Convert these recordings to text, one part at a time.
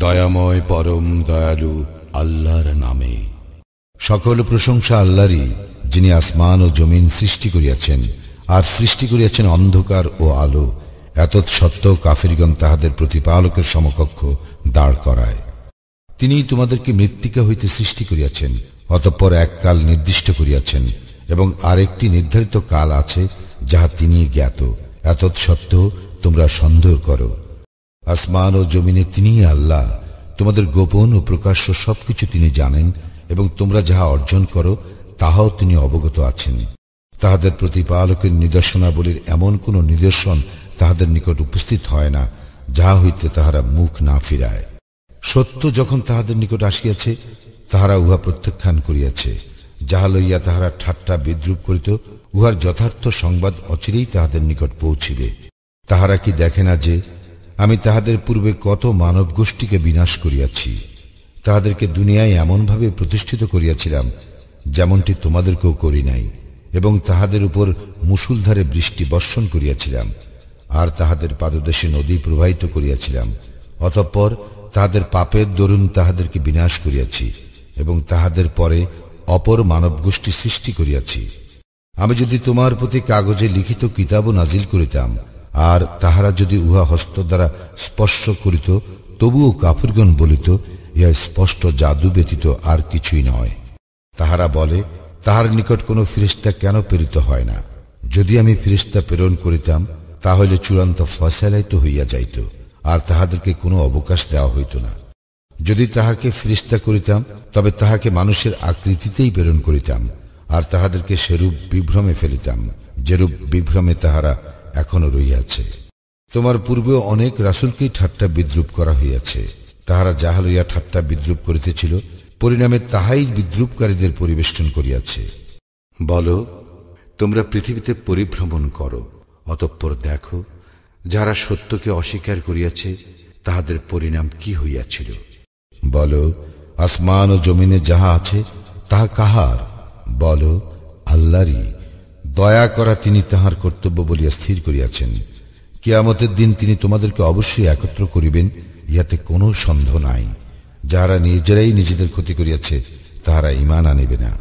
দয়াময় পরম দয়ালু আল্লাহর নামে। সকল প্রশংসা আল্লাহরই, যিনি আসমান ও জমিন সৃষ্টি করিয়াছেন, আর সৃষ্টি করিয়াছেন অন্ধকার ও আলো। এতৎসত্ত্বেও কাফিরগণ তাহাদের প্রতিপালকের সমকক্ষ দাঁড় করায়। তিনিই তোমাদেরকে মৃত্তিকা হইতে সৃষ্টি করিয়াছেন, অতঃপর এক কাল নির্দিষ্ট করিয়াছেন, এবং আরেকটি নির্ধারিত কাল আছে যাহা তিনি জ্ঞাত। এতৎসত্ত্বেও তোমরা সন্দেহ করো। আসমান ও জমিনে তিনিই আল্লাহ। তোমাদের গোপন ও প্রকাশ্য সবকিছু তিনি জানেন, এবং তোমরা যাহা অর্জন করো তাহাও তিনি অবগত আছেন। তাহাদের প্রতিপালকের নিদর্শনাবলীর এমন কোন নিদর্শন তাহাদের নিকট উপস্থিত হয় না, যাহা হইতে তাহারা মুখ না ফিরায়। সত্য যখন তাহাদের নিকট আসিয়াছে, তাহারা উহা প্রত্যাখ্যান করিয়াছে। যাহা লইয়া তাহারা ঠাট্টা বিদ্রুপ করিত, উহার যথার্থ সংবাদ অচিরেই তাহাদের নিকট পৌঁছিবে। তাহারা কি দেখে না যে আমি তাহাদের পূর্বে কত মানব গোষ্ঠীকে বিনাশ করিয়াছি? তাহাদেরকে দুনিয়ায় এমনভাবে প্রতিষ্ঠিত করিয়াছিলাম যেমনটি তোমাদেরকেও করি নাই, এবং তাহাদের উপর মুষলধারে বৃষ্টি বর্ষণ করিয়াছিলাম, আর তাহাদের পাদদেশে নদী প্রবাহিত করিয়াছিলাম। অতঃপর তাহাদের পাপের দরুন তাহাদেরকে বিনাশ করিয়াছি, এবং তাহাদের পরে অপর মানব গোষ্ঠী সৃষ্টি করিয়াছি। আমি যদি তোমার প্রতি কাগজে লিখিত কিতাবও নাজিল করিতাম, আর তাহারা যদি উহা হস্ত দ্বারা স্পর্শ করিত, তবুও কাফিরগণ বলিত, ইহা স্পষ্ট জাদু ব্যতীত আর কিছুই নয়। তাহারা বলে, তাহার নিকট কোনো ফেরেশতা কেন প্রেরিত হয় না? যদি আমি ফেরেশতা প্রেরণ করিতাম, তাহলে চূড়ান্ত ফয়সালাই তো হইয়া যাইত, আর তাহাদেরকে কোনো অবকাশ দেওয়া হইত না। যদি তাহাকে ফেরেশতা করিতাম, তবে তাহাকে মানুষের আকৃতিতেই প্রেরণ করিতাম, আর তাহাদেরকে সেরূপ বিভ্রমে ফেলিতাম যেরূপ বিভ্রমে তাহারা এখনো রইয়াছে। তোমার পূর্বেও অনেক রাসূলকেই ঠাট্টা বিদ্রুপ করা হইয়াছে। তাহারা যাহা লইয়া ঠাট্টা বিদ্রুপ করিতেছিল, পরিণামে তাহাই বিদ্রুপকারীদের পরিবেষ্টন করিয়াছে। বলো, তোমরা পৃথিবীতে পরিভ্রমণ করো, অতঃপর দেখো যারা সত্যকে অস্বীকার করিয়াছে তাহাদের পরিণাম কি হইয়াছিল। বলো, আসমান ও জমিনে যাহা আছে তাহা কাহার? বলো, আল্লাহরই। দয়া করা তিনি তাহার কর্তব্য বলিয়া স্থির করিয়াছেন। কিয়ামতের দিন তিনি তোমাদেরকে অবশ্যই একত্র করিবেন, ইহাতে কোনো সন্দেহ নাই। যাহারা নিজেরাই নিজেদের ক্ষতি করিয়াছে তাহারা ঈমান আনিবে না।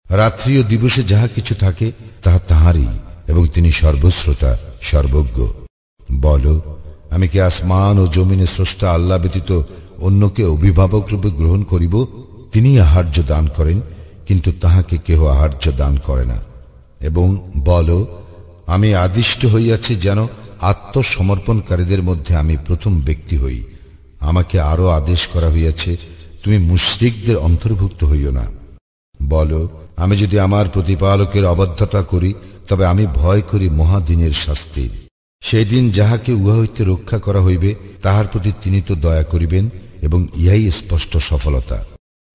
রাত্রি ও দিবসে যাহা কিছু থাকে তাহা তাহারই, এবং তিনি সর্বশ্রোতা সর্বজ্ঞ। বলো, আমি কি আসমান ও জমিনে স্রষ্টা আল্লাহ ব্যতীত অন্যকে অভিভাবক রূপে গ্রহণ করিব? তিনি আহার্য দান করেন, কিন্তু তাহাকে কেহ আহার্য দান করে না। এবং বলো, আমি আদিষ্ট হইয়াছি যেন আত্মসমর্পণকারীদের মধ্যে আমি প্রথম ব্যক্তি হই। আমাকে আরো আদেশ করা হইয়াছে, তুমি মুশরিকদের অন্তর্ভুক্ত হইও না। বলো, আমি যদি আমার প্রতিপালকের অবাধ্যতা করি, তবে আমি ভয় করি মহাদিনের শাস্তির। সেই দিন যাহাকে উহা হইতে রক্ষা করা হইবে, তাহার প্রতি তিনি তো দয়া করিবেন, এবং ইহাই স্পষ্ট সফলতা।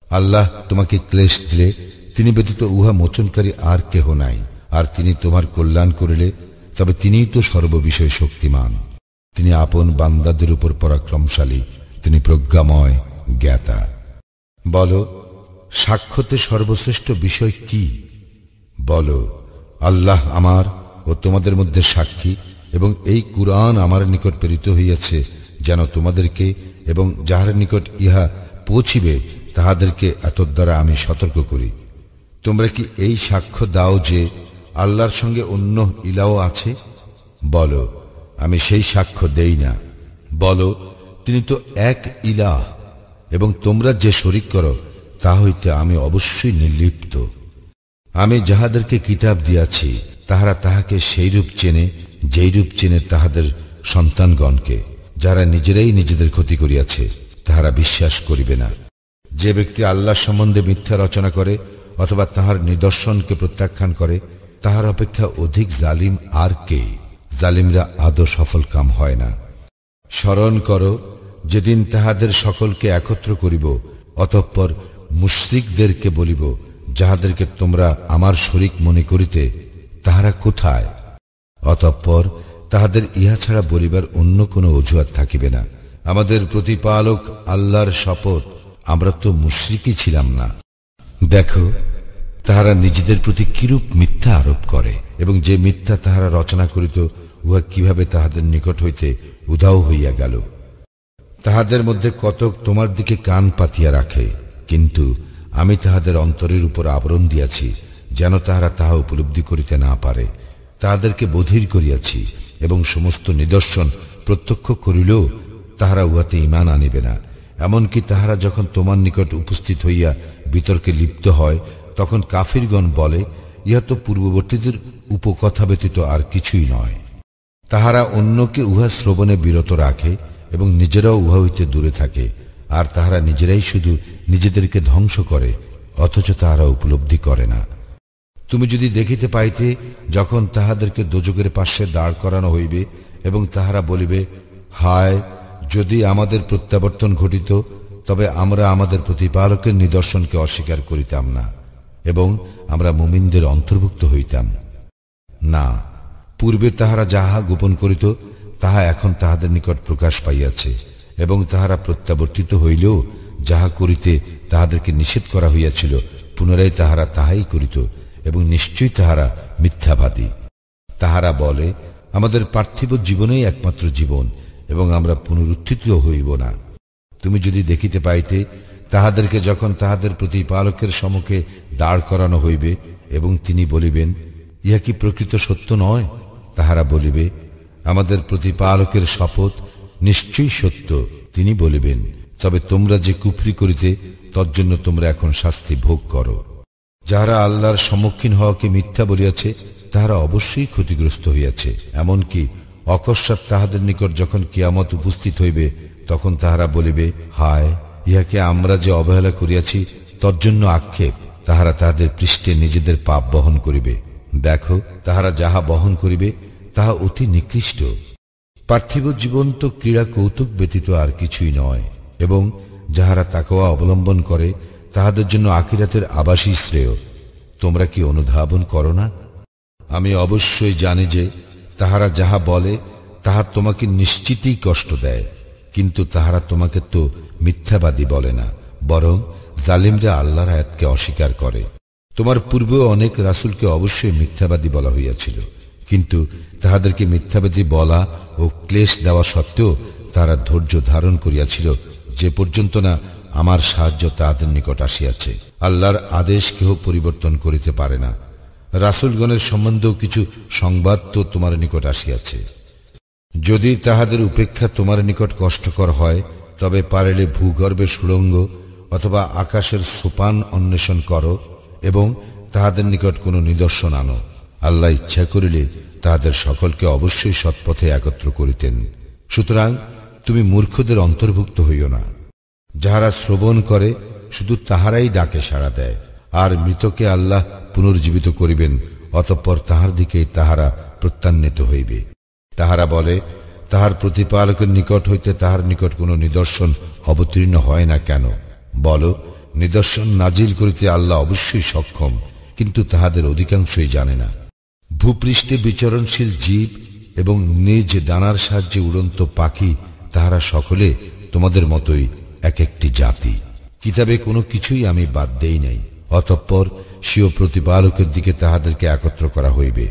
আল্লাহ তোমাকে ক্লেশ দিলে তিনি ব্যতীত উহা মোচনকারী আর কেহ নাই, আর তিনি তোমার কল্যাণ করিলে তবে তিনিই তো সর্ববিষয় শক্তিমান। তিনি আপন বান্দাদের উপর পরাক্রমশালী, তিনি প্রজ্ঞাময় জ্ঞাতা। বলো, সাক্ষ্যতে সর্বশ্রেষ্ঠ বিষয় কি? বলো, আল্লাহ আমার ও তোমাদের মধ্যে সাক্ষী, এবং এই কুরআন আমার নিকট প্রেরিত হইয়াছে যেন তোমাদেরকে এবং যাহার নিকট ইহা পৌঁছিবে তাহাদেরকে এতদ্বারা আমি সতর্ক করি। তোমরা কি এই সাক্ষ্য দাও যে আল্লাহর সঙ্গে অন্য ইলাহ আছে? বলো, আমি সেই সাক্ষ্য দেই না। বলো, তিনি তো এক ইলাহ, এবং তোমরা যে শরীক করো তা হইতে আমি অবশ্যই নির্লিপ্ত। আমি যাহাদেরকে কিতাব দিয়াছি তাহারা তাহাকে সেইরূপ চেনে যেইরূপ চেনে তাহাদের সন্তানগণকে। যারা নিজেরাই নিজেদের ক্ষতি করিয়াছে তাহারা বিশ্বাস করিবে না। যে ব্যক্তি আল্লাহ সম্বন্ধে মিথ্যা রচনা করে অথবা তাহার নিদর্শনকে প্রত্যাখ্যান করে, তাহার অপেক্ষা অধিক জালিম আর কে? জালিমরা আদৌ সফল কাম হয় না। স্মরণ করো, যেদিন তাহাদের সকলকে একত্র করিব, অতঃপর মুশরিকদেরকে বলিব, যাহাদেরকে তোমরা আমার শরীক মনে করিতে তাহারা কোথায়? অতঃপর তাহাদের ইহা ছাড়া বলিবার অন্য কোনো অজুহাত থাকিবে না। আমাদের প্রতিপালক আল্লাহর শপথ, আমরা তো মুশরিকই ছিলাম না। দেখো, তাহারা নিজেদের প্রতি কিরূপ মিথ্যা আরোপ করে, এবং যে মিথ্যা তাহারা রচনা করিত উহা কিভাবে তাহাদের নিকট হইতে উধাও হইয়া গেল। তাহাদের মধ্যে কতক তোমার দিকে কান পাতিয়া রাখে, কিন্তু আমি তাহাদের অন্তরের উপর আবরণ দিয়াছি, যেন তাহারা তাহা উপলব্ধি করিতে না পারে। তাহাদেরকে বধির করিয়াছি এবং সমস্ত নিদর্শন প্রত্যক্ষ করিলেও তাহারা উহাতে ঈমান আনিবে না। এমনকি তাহারা যখন তোমার নিকট উপস্থিত হইয়া বিতর্কে লিপ্ত হয়, তখন কাফিরগণ বলে, ইহা তো পূর্ববর্তীদের উপকথা ব্যতীত আর কিছুই নয়। তাহারা অন্যকে উহা শ্রবণে বিরত রাখে এবং নিজেরাও উহা হইতে দূরে থাকে, আর তাহারা নিজেরাই শুধু নিজেদেরকে ধ্বংস করে, অথচ তাহারা উপলব্ধি করে না। তুমি যদি দেখিতে পাইতে, যখন তাহাদেরকে দোজখের পার্শ্বে দাঁড় করানো হইবে এবং তাহারা বলিবে, হায়, যদি আমাদের প্রত্যাবর্তন ঘটিত, তবে আমরা আমাদের প্রতিপালকের নিদর্শনকে অস্বীকার করিতাম না এবং আমরা মুমিনদের অন্তর্ভুক্ত হইতাম না। পূর্বে তাহারা যাহা গোপন করিত, তাহা এখন তাহাদের নিকট প্রকাশ পাইয়াছে, এবং তাহারা প্রত্যাবর্তিত হইলেও যাহা করিতে তাহাদেরকে নিষেধ করা হইয়াছিল, পুনরায় তাহারা তাহাই করিত, এবং নিশ্চয়ই তাহারা মিথ্যাবাদী। তাহারা বলে, আমাদের পার্থিব জীবনেই একমাত্র জীবন, এবং আমরা পুনরুত্থিত হইব না। তুমি যদি দেখিতে পাইতে, তাহাদেরকে যখন তাহাদের প্রতিপালকের সম্মুখে দাঁড় করানো হইবে এবং তিনি বলিবেন, ইহা কি প্রকৃত সত্য নয়? তাহারা বলিবে, আমাদের প্রতিপালকের শপথ, নিশ্চয়ই সত্য। তিনি বলিবেন, তবে তোমরা যে কুফরি করিতে, তজ্জন্য তোমরা এখন শাস্তি ভোগ করো। যাহারা আল্লাহর সম্মুখীন হওয়াকে মিথ্যা বলিয়াছে, তাহারা অবশ্যই ক্ষতিগ্রস্ত হইয়াছে। এমনকি অকস্মাৎ তাহাদের নিকট যখন কিয়ামত উপস্থিত হইবে, তখন তাহারা বলিবে, হায়, ইহাকে আমরা যে অবহেলা করিয়াছি, তজ্জন্য আক্ষেপ। তাহারা তাহাদের পৃষ্ঠে নিজেদের পাপ বহন করিবে। দেখো, তাহারা যাহা বহন করিবে তাহা অতি নিকৃষ্ট। পার্থিব জীবন তো ক্রীড়া কৌতুক ব্যতীত আর কিছুই নয়, এবং যাহারা তাকওয়া অবলম্বন করে, তাহাদের জন্য আখিরাতের আবাসই শ্রেয়। তোমরা কি অনুধাবন করো না? আমি অবশ্যই জানি যে তাহারা যাহা বলে তাহা তোমাকে নিশ্চিতই কষ্ট দেয়, কিন্তু তাহারা তোমাকে তো মিথ্যাবাদী বলে না, বরং জালিমরা আল্লাহর আয়াতকে অস্বীকার করে। তোমার পূর্বেও অনেক রাসূলকে অবশ্যই মিথ্যাবাদী বলা হইয়াছিল, কিন্তু তাহাদেরকে মিথ্যাবাদী বলা ও ক্লেশ দেওয়া সত্ত্বেও তারা ধৈর্য ধারণ করিয়াছিল, যে পর্যন্ত না আমার সাহায্য তাহাদের নিকট আসিয়াছে। আল্লাহর আদেশ কেহ পরিবর্তন করিতে পারে না। রাসূলগণের সম্বন্ধেও কিছু সংবাদ তো তোমার নিকট আসিয়াছে। যদি তাহাদের উপেক্ষা তোমার নিকট কষ্টকর হয়, তবে পারিলে ভূগর্ভে সুড়ঙ্গ অথবা আকাশের সোপান অন্বেষণ করো এবং তাহাদের নিকট কোনো নিদর্শন আনো। আল্লাহ ইচ্ছা করিলে তাহাদের সকলকে অবশ্যই সৎপথে একত্র করিতেন। সুতরাং তুমি মূর্খদের অন্তর্ভুক্ত হইও না। যাহারা শ্রবণ করে, শুধু তাহারাই ডাকে সাড়া দেয়, আর মৃতকে আল্লাহ পুনর্জীবিত করিবেন, অতঃপর তাহার দিকেই তাহারা প্রত্যান্বিত হইবে। তাহারা বলে, তাহার প্রতিপালকের নিকট হইতে তাহার নিকট কোনো নিদর্শন অবতীর্ণ হয় না কেন? বলো, নিদর্শন নাজিল করিতে আল্লাহ অবশ্যই সক্ষম, কিন্তু তাহাদের অধিকাংশই জানে না। ভূপৃষ্ঠে বিচরণশীল জীব এবং নিজ ডানার সাহায্যে উড়ন্ত পাখি, তাহারা সকলে তোমাদের মতোই এক একটি জাতি। কিতাবে কোনো কিছুই আমি বাদ দেই নাই। অতঃপর স্বীয় প্রতিপালকের দিকে তাহাদেরকে একত্র করা হইবে।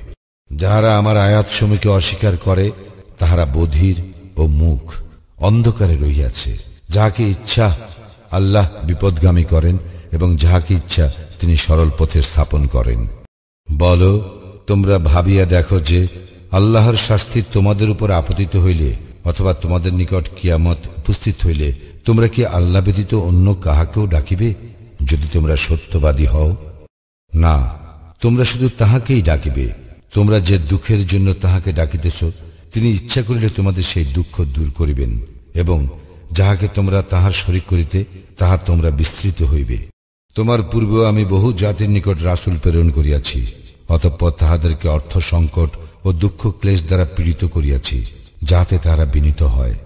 যাহারা আমার আয়াতসমূহকে অস্বীকার করে, তাহারা বধির ও মুখ অন্ধকারে রহিয়াছে। যাহাকে ইচ্ছা আল্লাহ বিপদগামী করেন এবং যাহাকে ইচ্ছা তিনি সরল পথে স্থাপন করেন। বলো, তোমরা ভাবিয়া দেখো যে আল্লাহর শাস্তি তোমাদের উপর আপতিত হইলে অথবা তোমাদের নিকট কিয়ামত উপস্থিত হইলে তোমরা কি আল্লাহ ব্যতীত অন্য কাহাকেও ডাকিবে, যদি তোমরা সত্যবাদী হও? না, তোমরা শুধু তাহাকেই ডাকিবে। তোমরা যে দুঃখের জন্য তাহাকে ডাকিতেছ, তিনি ইচ্ছা করিলে তোমাদের সেই দুঃখ দূর করিবেন, এবং যাহাকে তোমরা তাহার শরীক করিতে, তাহা তোমরা বিস্তৃত হইবে। তোমার পূর্বেও আমি বহু জাতির নিকট রাসূল প্রেরণ করিয়াছি, অতঃপর তাহাদেরকে অর্থ সংকট ও দুঃখ ক্লেশ দ্বারা পীড়িত করিয়াছি, যাহাতে তাহারা বিনীত হয়।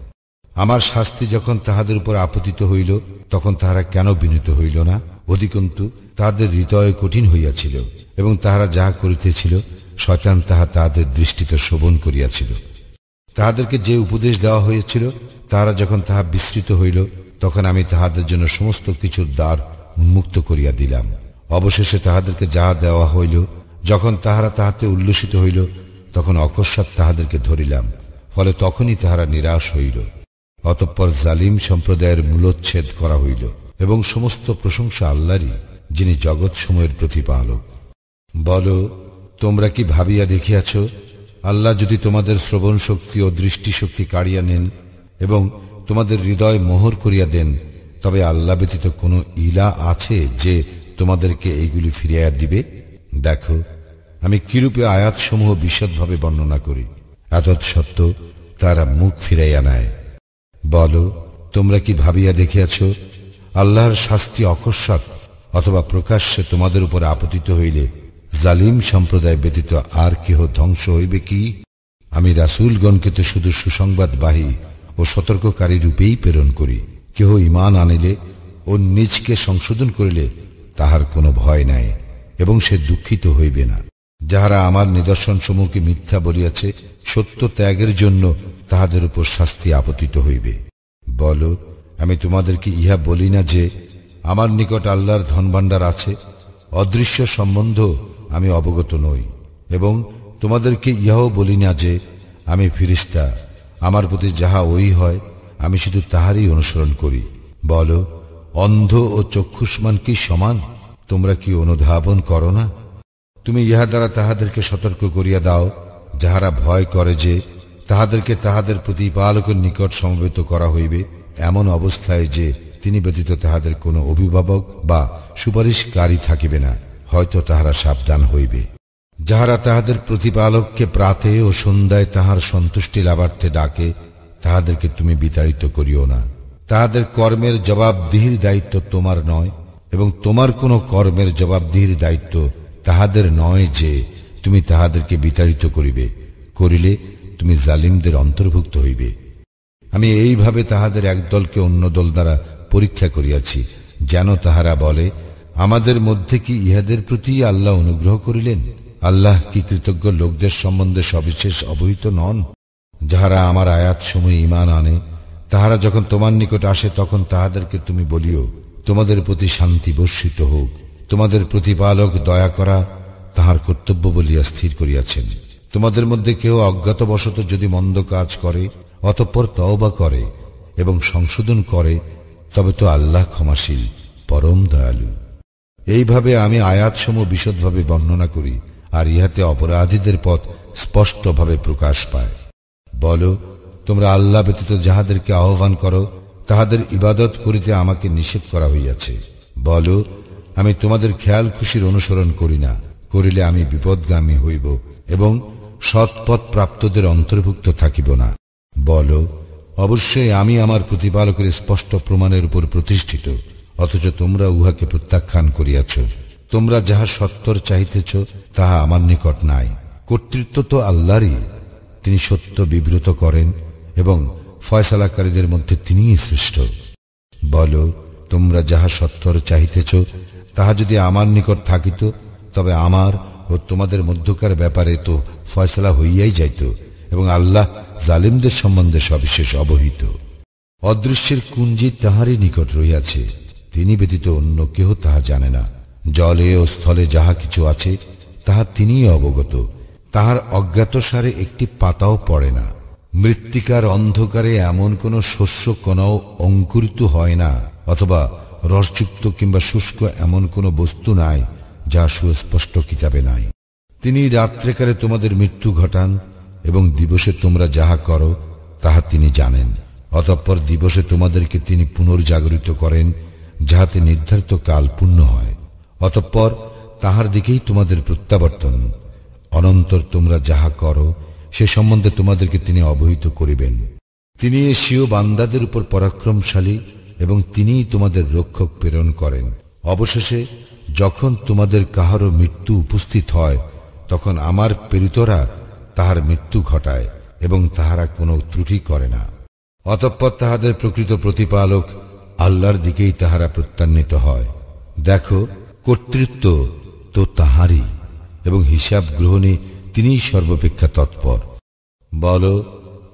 আমার শাস্তি যখন তাহাদের উপর আপতিত হইল, তখন তাহারা কেন বিনীত হইল না? অধিকন্তু তাহাদের হৃদয় কঠিন হইয়াছিল, এবং তাহারা যাহা করিতেছিল, শয়তান তাহা তাহাদের দৃষ্টিতে শোভন করিয়াছিল। তাহাদেরকে যে উপদেশ দেওয়া হয়েছিল, তাহারা যখন তাহা বিস্মৃত হইল, তখন আমি তাহাদের জন্য সমস্ত কিছুর দ্বার উন্মুক্ত করিয়া দিলাম। অবশেষে তাহাদেরকে যাহা দেওয়া হইল, যখন তাহারা তাহাতে উল্লসিত হইল, তখন অকস্মাৎ তাহাদেরকে ধরিলাম, ফলে তখনই তাহারা নিরাশ হইল। অতঃপর জালিম সম্প্রদায়ের মূলোচ্ছেদ করা হইল এবং সমস্ত প্রশংসা আল্লাহরই, যিনি জগৎ সমূহের প্রতিপালক। বলো, তোমরা কি ভাবিয়া দেখিয়াছ, আল্লাহ যদি তোমাদের শ্রবণ শক্তি ও দৃষ্টিশক্তি কাড়িয়া নেন এবং তোমাদের হৃদয় মোহর করিয়া দেন, তবে আল্লাহ ব্যতীত কোনো ইলা আছে যে তোমাদেরকে এইগুলি ফিরিয়ে দিবে? দেখো, আমি কিরূপে আয়াতসমূহ বিশদভাবে বর্ণনা করি, এতৎসত্ত্বেও তারা মুখ ফিরাইয়া নেয়। বলো, তোমরা কি ভাবিয়া দেখিয়াছ, আল্লাহর শাস্তি অকস্মাৎ অথবা প্রকাশ্যে তোমাদের উপর আপতিত হইলে জালিম সম্প্রদায় ব্যতীত আর কেহ ধ্বংস হইবে কি? আমি রাসূলগণকে তো শুধু সুসংবাদবাহী ও সতর্ককারী রূপেই প্রেরণ করি। কেহ ঈমান আনিলে ও নিজকে সংশোধন করিলে তাহার কোনো ভয় নাই এবং সে দুঃখিত হইবে না। যাহারা আমার নিদর্শন সমূহকে মিথ্যা বলিয়াছে, সত্য ত্যাগের জন্য তাহাদের উপর শাস্তি আপতিত হইবে। বলো, আমি তোমাদেরকে ইহা বলি না যে আমার নিকট আল্লাহর ধনভাণ্ডার আছে, অদৃশ্য সম্বন্ধ আমি অবগত নই, এবং তোমাদেরকে ইহাও বলি না যে আমি ফিরিস্তা, আমার প্রতি যাহা ওই হয় আমি শুধু তাহারই অনুসরণ করি। বলো, অন্ধ ও চক্ষুষ্মান কি সমান? তোমরা কি অনুধাবন করো না? তুমি ইহা দ্বারা তাহাদেরকে সতর্ক করিয়া দাও যাহারা ভয় করে যে তাহাদেরকে তাহাদের প্রতিপালকের নিকট সমবেত করা হইবে, এমন অবস্থায় যে তিনি ব্যতীত তাহাদের কোনো অভিভাবক বা সুপারিশকারী থাকিবে না। হয়তো তাহারা সাবধান হইবে। যাহারা তাহাদের প্রতিপালককে প্রাতে ও সন্ধ্যায় তাহার সন্তুষ্টি লাভার্থে ডাকে, তাহাদেরকে তুমি বিতাড়িত করিও না। তাহাদের কর্মের জবাবদিহির দায়িত্ব তোমার নয়, এবং তোমার কোনো কর্মের জবাবদিহির দায়িত্ব তাহাদের নয় যে তুমি তাহাদেরকে বিতাড়িত করিবে। করিলে তুমি জালিমদের অন্তর্ভুক্ত হইবে। আমি এইভাবে তাহাদের একদলকে অন্য দল দ্বারা পরীক্ষা করিয়াছি, যেন তাহারা বলে, আমাদের মধ্যে কি ইহাদের প্রতি আল্লাহ অনুগ্রহ করিলেন? আল্লাহ কি কৃতজ্ঞ লোকদের সম্বন্ধে সবিশেষ অবহিত নন? যাহারা আমার আয়াতসমূহে ঈমান আনে, তাহারা যখন তোমার নিকট আসে তখন তাহাদেরকে তুমি বলিও, তোমাদের প্রতি শান্তি বর্ষিত হোক। তোমাদের প্রতিপালক দয়া করা তাহার কর্তব্য বলিয়া স্থির করিয়াছেন। তোমাদের মধ্যে কেউ অজ্ঞাতবশত যদি মন্দ কাজ করে, অতঃপর তওবা করে এবং সংশোধন করে, তবে তো আল্লাহ ক্ষমাশীল, পরম দয়ালু। এইভাবে আমি আয়াতসমূহ বিশদভাবে বর্ণনা করি, আর ইহাতে অপরাধীদের পথ স্পষ্টভাবে প্রকাশ পায়। বলো, তোমরা আল্লাহ ব্যতীত যাহাদেরকে আহ্বান করো, তাহাদের ইবাদত করিতে আমাকে নিষেধ করা হইয়াছে। বলো, আমি তোমাদের খেয়াল খুশির অনুসরণ করি না, করিলে আমি বিপদগামী হইব এবং সৎপথ প্রাপ্তদের অন্তর্ভুক্ত থাকিব না। বলো, অবশ্যই আমি আমার প্রতিপালকের স্পষ্ট প্রমাণের উপর প্রতিষ্ঠিত, অথচ তোমরা উহাকে প্রত্যাখ্যান করিয়াছ। তোমরা যাহা সত্তর চাহিতেছ তাহা আমার নিকট নাই। কর্তৃত্ব তো আল্লাহরই, তিনি সত্য বিব্রত করেন এবং ফয়সালাকারীদের মধ্যে তিনিই শ্রেষ্ঠ। বলো, তোমরা যাহা সত্তর চাহিতেছ তাহা যদি আমার নিকট থাকিত, তবে আমার ও তোমাদের মধ্যকার ব্যাপারে তো ফয়সালা হইয়াই যাইত, এবং আল্লাহ জালিমদের সম্বন্ধে সবিশেষ অবহিত। অদৃশ্যের কুঞ্জি তাহারই নিকট রহিয়াছে, তিনি ব্যতীত অন্য কেহ তাহা জানে না। জলে ও স্থলে যাহা কিছু আছে তাহা তিনিই অবগত। তাহার অজ্ঞাতসারে একটি পাতাও পড়ে না। মৃত্তিকার অন্ধকারে এমন কোন শস্য কণাও অঙ্কুরিত হয় না, অথবা রসযুক্ত কিংবা শুষ্ক এমন কোন বস্তু নাই যাহা সুস্পষ্ট কিতাবে নাই। তিনি রাত্রেকালে তোমাদের মৃত্যু ঘটান এবং দিবসে তোমরা যাহা করো তাহা তিনি জানেন। অতঃপর দিবসে তোমাদেরকে তিনি পুনর্জাগরিত করেন, যাহাতে নির্ধারিত কাল পূর্ণ হয়। অতঃপর তাহার দিকেই তোমাদের প্রত্যাবর্তন। অনন্তর তোমরা যাহা করো সে সম্বন্ধে তোমাদেরকে তিনি অবহিত করিবেন। তিনি এশীয় বান্দাদের উপর পরাক্রমশালী এবং তিনিই তোমাদের রক্ষক প্রেরণ করেন। অবশেষে যখন তোমাদের কাহারও মৃত্যু উপস্থিত হয়, তখন আমার প্রেরিতরা তাহার মৃত্যু ঘটায় এবং তাহারা কোনো ত্রুটি করে না। অতঃপর তাহাদের প্রকৃত প্রতিপালক আল্লাহর দিকেই তাহারা প্রত্যান্বিত হয়। দেখো, কর্তৃত্ব তো তাহারই এবং হিসাব গ্রহণে তিনিই সর্বাপেক্ষা তৎপর। বলো,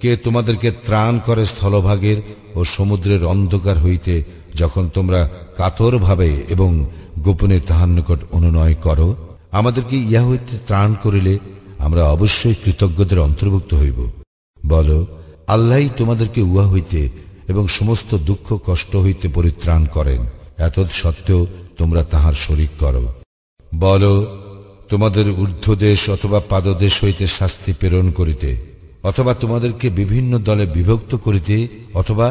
কে তোমাদেরকে ত্রাণ করে স্থলভাগের ও সমুদ্রের অন্ধকার হইতে, যখন তোমরা কাতরভাবে এবং গোপনে তাহার নিকট অনুনয় করো? আমাদেরকে ইহা হইতে ত্রাণ করিলে আমরা অবশ্যই কৃতজ্ঞদের অন্তর্ভুক্ত হইব। বলো, আল্লাহই তোমাদেরকে উহা হইতে এবং সমস্ত দুঃখ কষ্ট হইতে পরিত্রাণ করেন। এতৎসত্ত্বেও তোমরা তাহার শরীক করো। বলো, তোমাদের ঊর্ধ্বদেশ অথবা পাদদেশ হইতে শাস্তি প্রেরণ করিতে, অথবা তোমাদেরকে বিভিন্ন দলে বিভক্ত করিতে, অথবা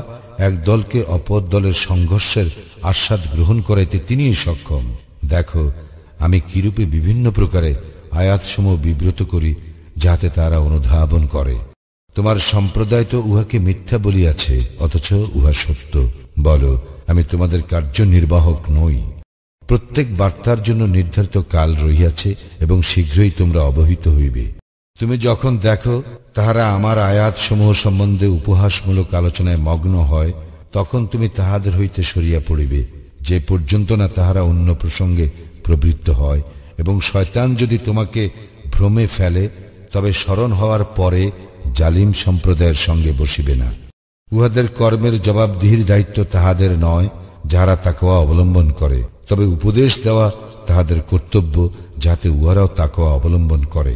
এক দলকে অপর দলের সংঘর্ষের আস্বাদ গ্রহণ করাইতে তিনিই সক্ষম। দেখো, আমি কিরূপে বিভিন্ন প্রকারে আয়াতসমূহ বিব্রত করি, যাতে তারা অনুধাবন করে। তোমার সম্প্রদায় তো উহাকে মিথ্যা বলিয়াছে, অথচ উহা সত্য। বলো, আমি তোমাদের কার্যনির্বাহক নই। প্রত্যেক বার্তার জন্য নির্ধারিত কাল রহিয়াছে এবং শীঘ্রই তোমরা অবহিত হইবে। তুমি যখন দেখো তাহারা আমার আয়াত সমূহ সম্বন্ধে উপহাসমূলক আলোচনায় মগ্ন হয়, তখন তুমি তাহাদের হইতে সরিয়া পড়িবে, যে পর্যন্ত না তাহারা অন্য প্রসঙ্গে প্রবৃত্ত হয়। এবং শয়তান যদি তোমাকে ভ্রমে ফেলে, তবে স্মরণ হওয়ার পরে জালিম সম্প্রদায়ের সঙ্গে বসিবে না। উহাদের কর্মের জবাবদিহির দায়িত্ব তাহাদের নয়, যাহারা তাকওয়া অবলম্বন করে, তবে উপদেশ দেওয়া তাহাদের কর্তব্য, যাতে উহারাও তাকওয়া অবলম্বন করে।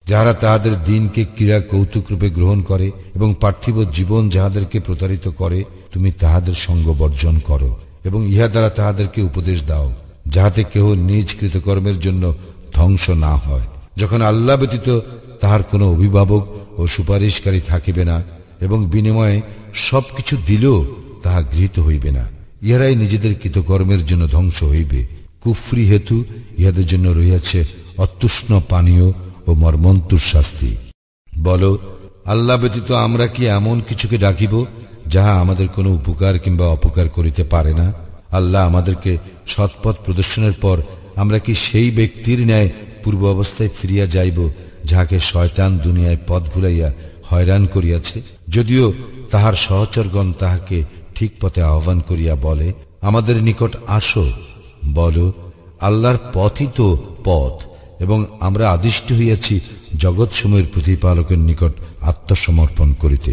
যাহারা তাহাদের দিনকে ক্রীড়া কৌতুক রূপে গ্রহণ করে এবং পার্থিব জীবন যাহাদেরকে প্রতারিত করে, তুমি তাহাদের সঙ্গ বর্জন করো এবং ইহা দ্বারা তাহাদেরকে উপদেশ দাও, যাহাতে কেহ নিজ কৃতকর্মের জন্য ধ্বংস না হয়। যখন আল্লাহ ব্যতীত তাহার কোনো অভিভাবক ও সুপারিশকারী থাকিবে না এবং বিনিময়ে সবকিছু দিলেও তাহা গৃহীত হইবে না, ইহারাই নিজেদের কৃতকর্মের জন্য ধ্বংস হইবে। কুফরি হেতু ইহাদের জন্য রহিয়াছে অতুষ্ণ পানীয় ও মর্মন্তুর শাস্তি। বলো, আল্লাহ ব্যতীত আমরা কি এমন কিছুকে ডাকিব যাহা আমাদের কোনো উপকার কিংবা অপকার করিতে পারে না? আল্লাহ আমাদেরকে সৎপথ প্রদর্শনের পর আমরা কি সেই ব্যক্তির ন্যায় পূর্ব অবস্থায় ফিরিয়া যাইব, যাহাকে শয়তান দুনিয়ায় পথ ভুলাইয়া হয়রান করিয়াছে? যদিও তাহার সহচরগণ তাহাকে ঠিক পথে আহ্বান করিয়া বলে, আমাদের নিকট আসো। বলো, আল্লাহর পথই তো পথ, এবং আমরা আদিষ্ট হইয়াছি জগৎসমূহের প্রতিপালকের নিকট আত্মসমর্পণ করিতে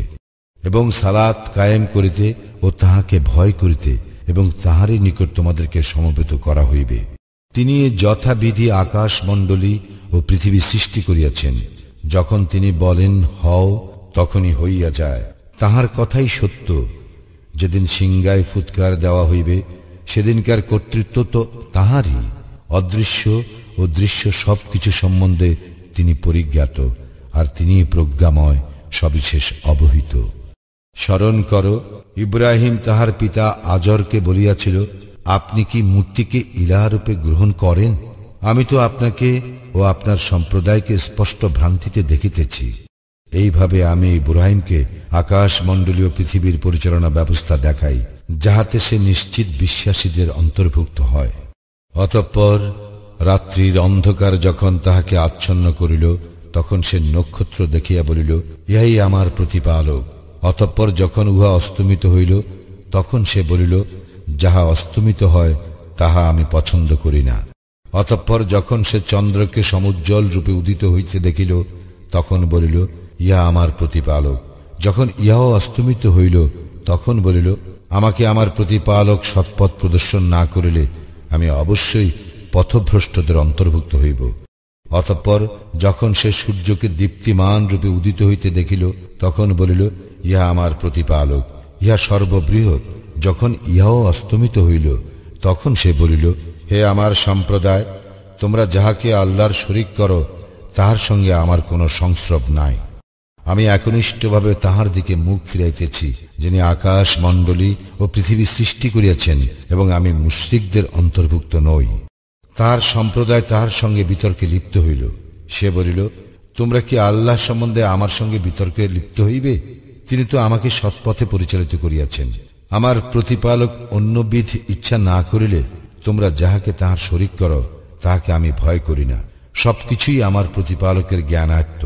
এবং সালাত কায়েম করিতে ও তাহাকে ভয় করিতে, এবং তাহারই নিকট তোমাদেরকে সমবেত করা হইবে। তিনি যথাবিধি আকাশ মণ্ডলী ও পৃথিবী সৃষ্টি করিয়াছেন। যখন তিনি বলেন হও, তখনই হইয়া যায়। তাহার কথাই সত্য। যেদিন সিংহায় ফুৎকার দেওয়া হইবে, সেদিনকার কর্তৃত্ব তো তাহারই। অদৃশ্য ও দৃশ্য সবকিছু সম্বন্ধে তিনি পরিজ্ঞাত, আর তিনি প্রজ্ঞাময়, সবিশেষ অবহিত। স্মরণ করো, ইব্রাহিম তাহার পিতা আজরকে বলিয়াছিল, আপনি কি মূর্তিকে ইলাহরূপে গ্রহণ করেন? আমি তো আপনাকে ও আপনার সম্প্রদায়কে স্পষ্ট ভ্রান্তিতে দেখিতেছি। এইভাবে আমি ইব্রাহিমকে আকাশ মণ্ডলীয় পৃথিবীর পরিচালনা ব্যবস্থা দেখাই, যাহাতে সে নিশ্চিত বিশ্বাসীদের অন্তর্ভুক্ত হয়। অতঃপর রাত্রির অন্ধকার যখন তাহাকে আচ্ছন্ন করিল, তখন সে নক্ষত্র দেখিয়া বলিল, ইহাই আমার প্রতিপালক। অতঃপর যখন উহা অস্তমিত হইল, তখন সে বলিল, যাহা অস্তমিত হয় তাহা আমি পছন্দ করি না। অতঃপর যখন সে চন্দ্রকে সমুজ্জ্বল রূপে উদিত হইতে দেখিল, তখন বলিল, ইহা আমার প্রতিপালক। যখন ইহাও অস্তমিত হইল, তখন বলিল, আমাকে আমার প্রতিপালক সৎপথ প্রদর্শন না করিলে আমি অবশ্যই পথভ্রষ্টদের অন্তর্ভুক্ত হইব। অতঃপর যখন সে সূর্যকে দীপ্তিমান রূপে উদিত হইতে দেখিল, তখন বলিল, ইহা আমার প্রতিপালক, ইহা সর্ববৃহৎ। যখন ইহাও অস্তমিত হইল, তখন সে বলিল, হে আমার সম্প্রদায়, তোমরা যাহাকে আল্লাহর শরীক করো, তাহার সঙ্গে আমার কোনো সংস্রব নাই। আমি একনিষ্ঠভাবে তাহার দিকে মুখ ফিরাইতেছি, যিনি আকাশ মণ্ডলী ও পৃথিবী সৃষ্টি করিয়াছেন, এবং আমি মুশরিকদের অন্তর্ভুক্ত নই। তাহার সম্প্রদায় তাহার সঙ্গে বিতর্কে লিপ্ত হইল। সে বলিল, তোমরা কি আল্লাহ সম্বন্ধে আমার সঙ্গে বিতর্কে লিপ্ত হইবে? তিনি তো আমাকে সৎপথে পরিচালিত করিয়াছেন। আমার প্রতিপালক অন্যবিধ ইচ্ছা না করিলে তোমরা যাহাকে তাহার শরীক করো, তাহাকে আমি ভয় করি না। সবকিছুই আমার প্রতিপালকের জ্ঞানায়ত্ত।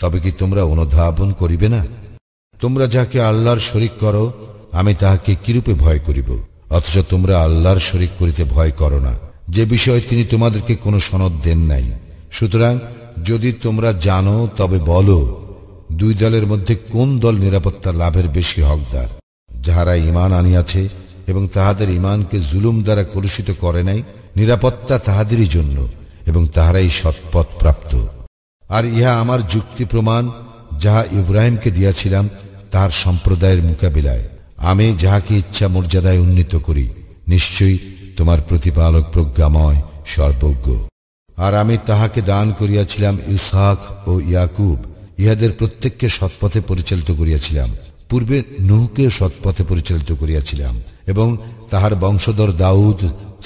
তবে কি তোমরা অনুধাবন করিবে না? তোমরা যাহাকে আল্লাহর শরীক করো, আমি তাহাকে কিরূপে ভয় করিব? অথচ তোমরা আল্লাহর শরীক করিতে ভয় করো না, যে বিষয়ে তিনি তোমাদেরকে কোনো সনদ দেন নাই। সুতরাং যদি তোমরা জানো, তবে বলো, দুই দলের মধ্যে কোন দল নিরাপত্তা লাভের বেশি হকদার? যাহারা ঈমান আনিয়াছে এবং তাহাদের ঈমানকে জুলুম দ্বারা কলুষিত করে নাই, নিরাপত্তা তাহাদেরই জন্য, এবং তাহারাই সৎপথ প্রাপ্ত। আর ইহা আমার যুক্তি প্রমাণ, যাহা ইব্রাহিমকে দিয়াছিলাম তাহার সম্প্রদায়ের মোকাবিলায়। আমি যাহাকে ইচ্ছা মর্যাদায় উন্নীত করি, নিশ্চয়ই তোমার প্রতিপালক প্রজ্ঞাময়, সর্বজ্ঞ। আর আমি তাহাকে দান করিয়াছিলাম ইসহাক ও ইয়াকুব, ইহাদের প্রত্যেককে সৎপথে পরিচালিত করিয়াছিলাম। পূর্বে নূহকে সৎপথে পরিচালিত করিয়াছিলাম এবং তাহার বংশধর দাউদ,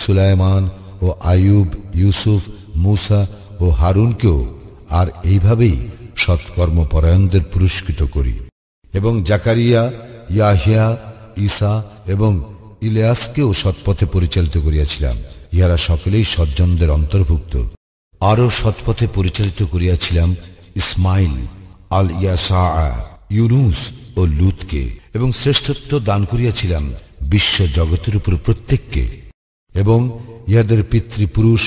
সুলাইমান ও আইয়ুব, ইউসুফ, মূসা ও হারুনকেও আর এইভাবেই সৎকর্মপরায়ণদের পুরস্কৃত করি। এবং জাকারিয়া, ইয়াহিয়া, ঈসা এবং ইলিয়াসকেও সৎপথে পরিচালিত করিয়াছিলাম। ইহারা সকলেই সজ্জনদের অন্তর্ভুক্ত। আরও সৎপথে পরিচালিত করিয়াছিলাম ইসমাইল, আল ইয়াসা, ইউনুস ও লুতকে, এবং শ্রেষ্ঠত্ব দান করিয়াছিলাম বিশ্ব জগতের উপর প্রত্যেককে। এবং ইহাদের পিতৃপুরুষ,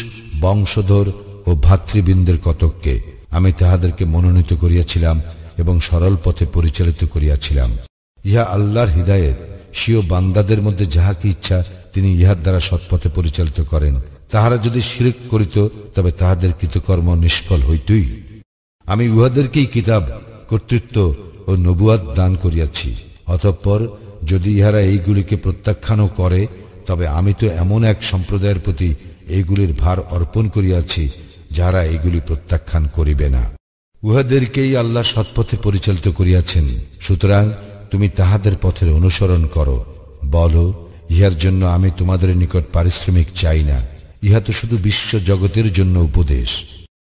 বংশধর ও ভাতৃবৃন্দের কতককে আমি তাহাদেরকে মনোনীত করিয়াছিলাম এবং সরল পথে পরিচালিত করিয়াছিলাম। ইহা আল্লাহর হিদায়েত। স্বীয় বান্দাদের মধ্যে যাহাকে ইচ্ছা তিনি ইহার দ্বারা সৎপথে পরিচালিত করেন। তাহারা যদি শিরক করিত তবে তাহাদের কৃতকর্ম নিষ্ফল হইতই। আমি উহাদেরকেই কিতাব, কর্তৃত্ব ও নবুয়াত দান করিয়াছি। অতঃপর যদি ইহারা এইগুলিকে প্রত্যাখ্যানও করে, তবে আমি তো এমন এক সম্প্রদায়ের প্রতি এইগুলির ভার অর্পণ করিয়াছি যাহারা এইগুলি প্রত্যাখ্যান করিবে না। উহাদেরকেই আল্লাহ সৎপথে পরিচালিত করিয়াছেন। সুতরাং তুমি তাহাদের পথের অনুসরণ করো। বলো, ইহার জন্য আমি তোমাদের নিকট পারিশ্রমিক চাই না, ইহা তো শুধু বিশ্ব জগতের জন্য উপদেশ।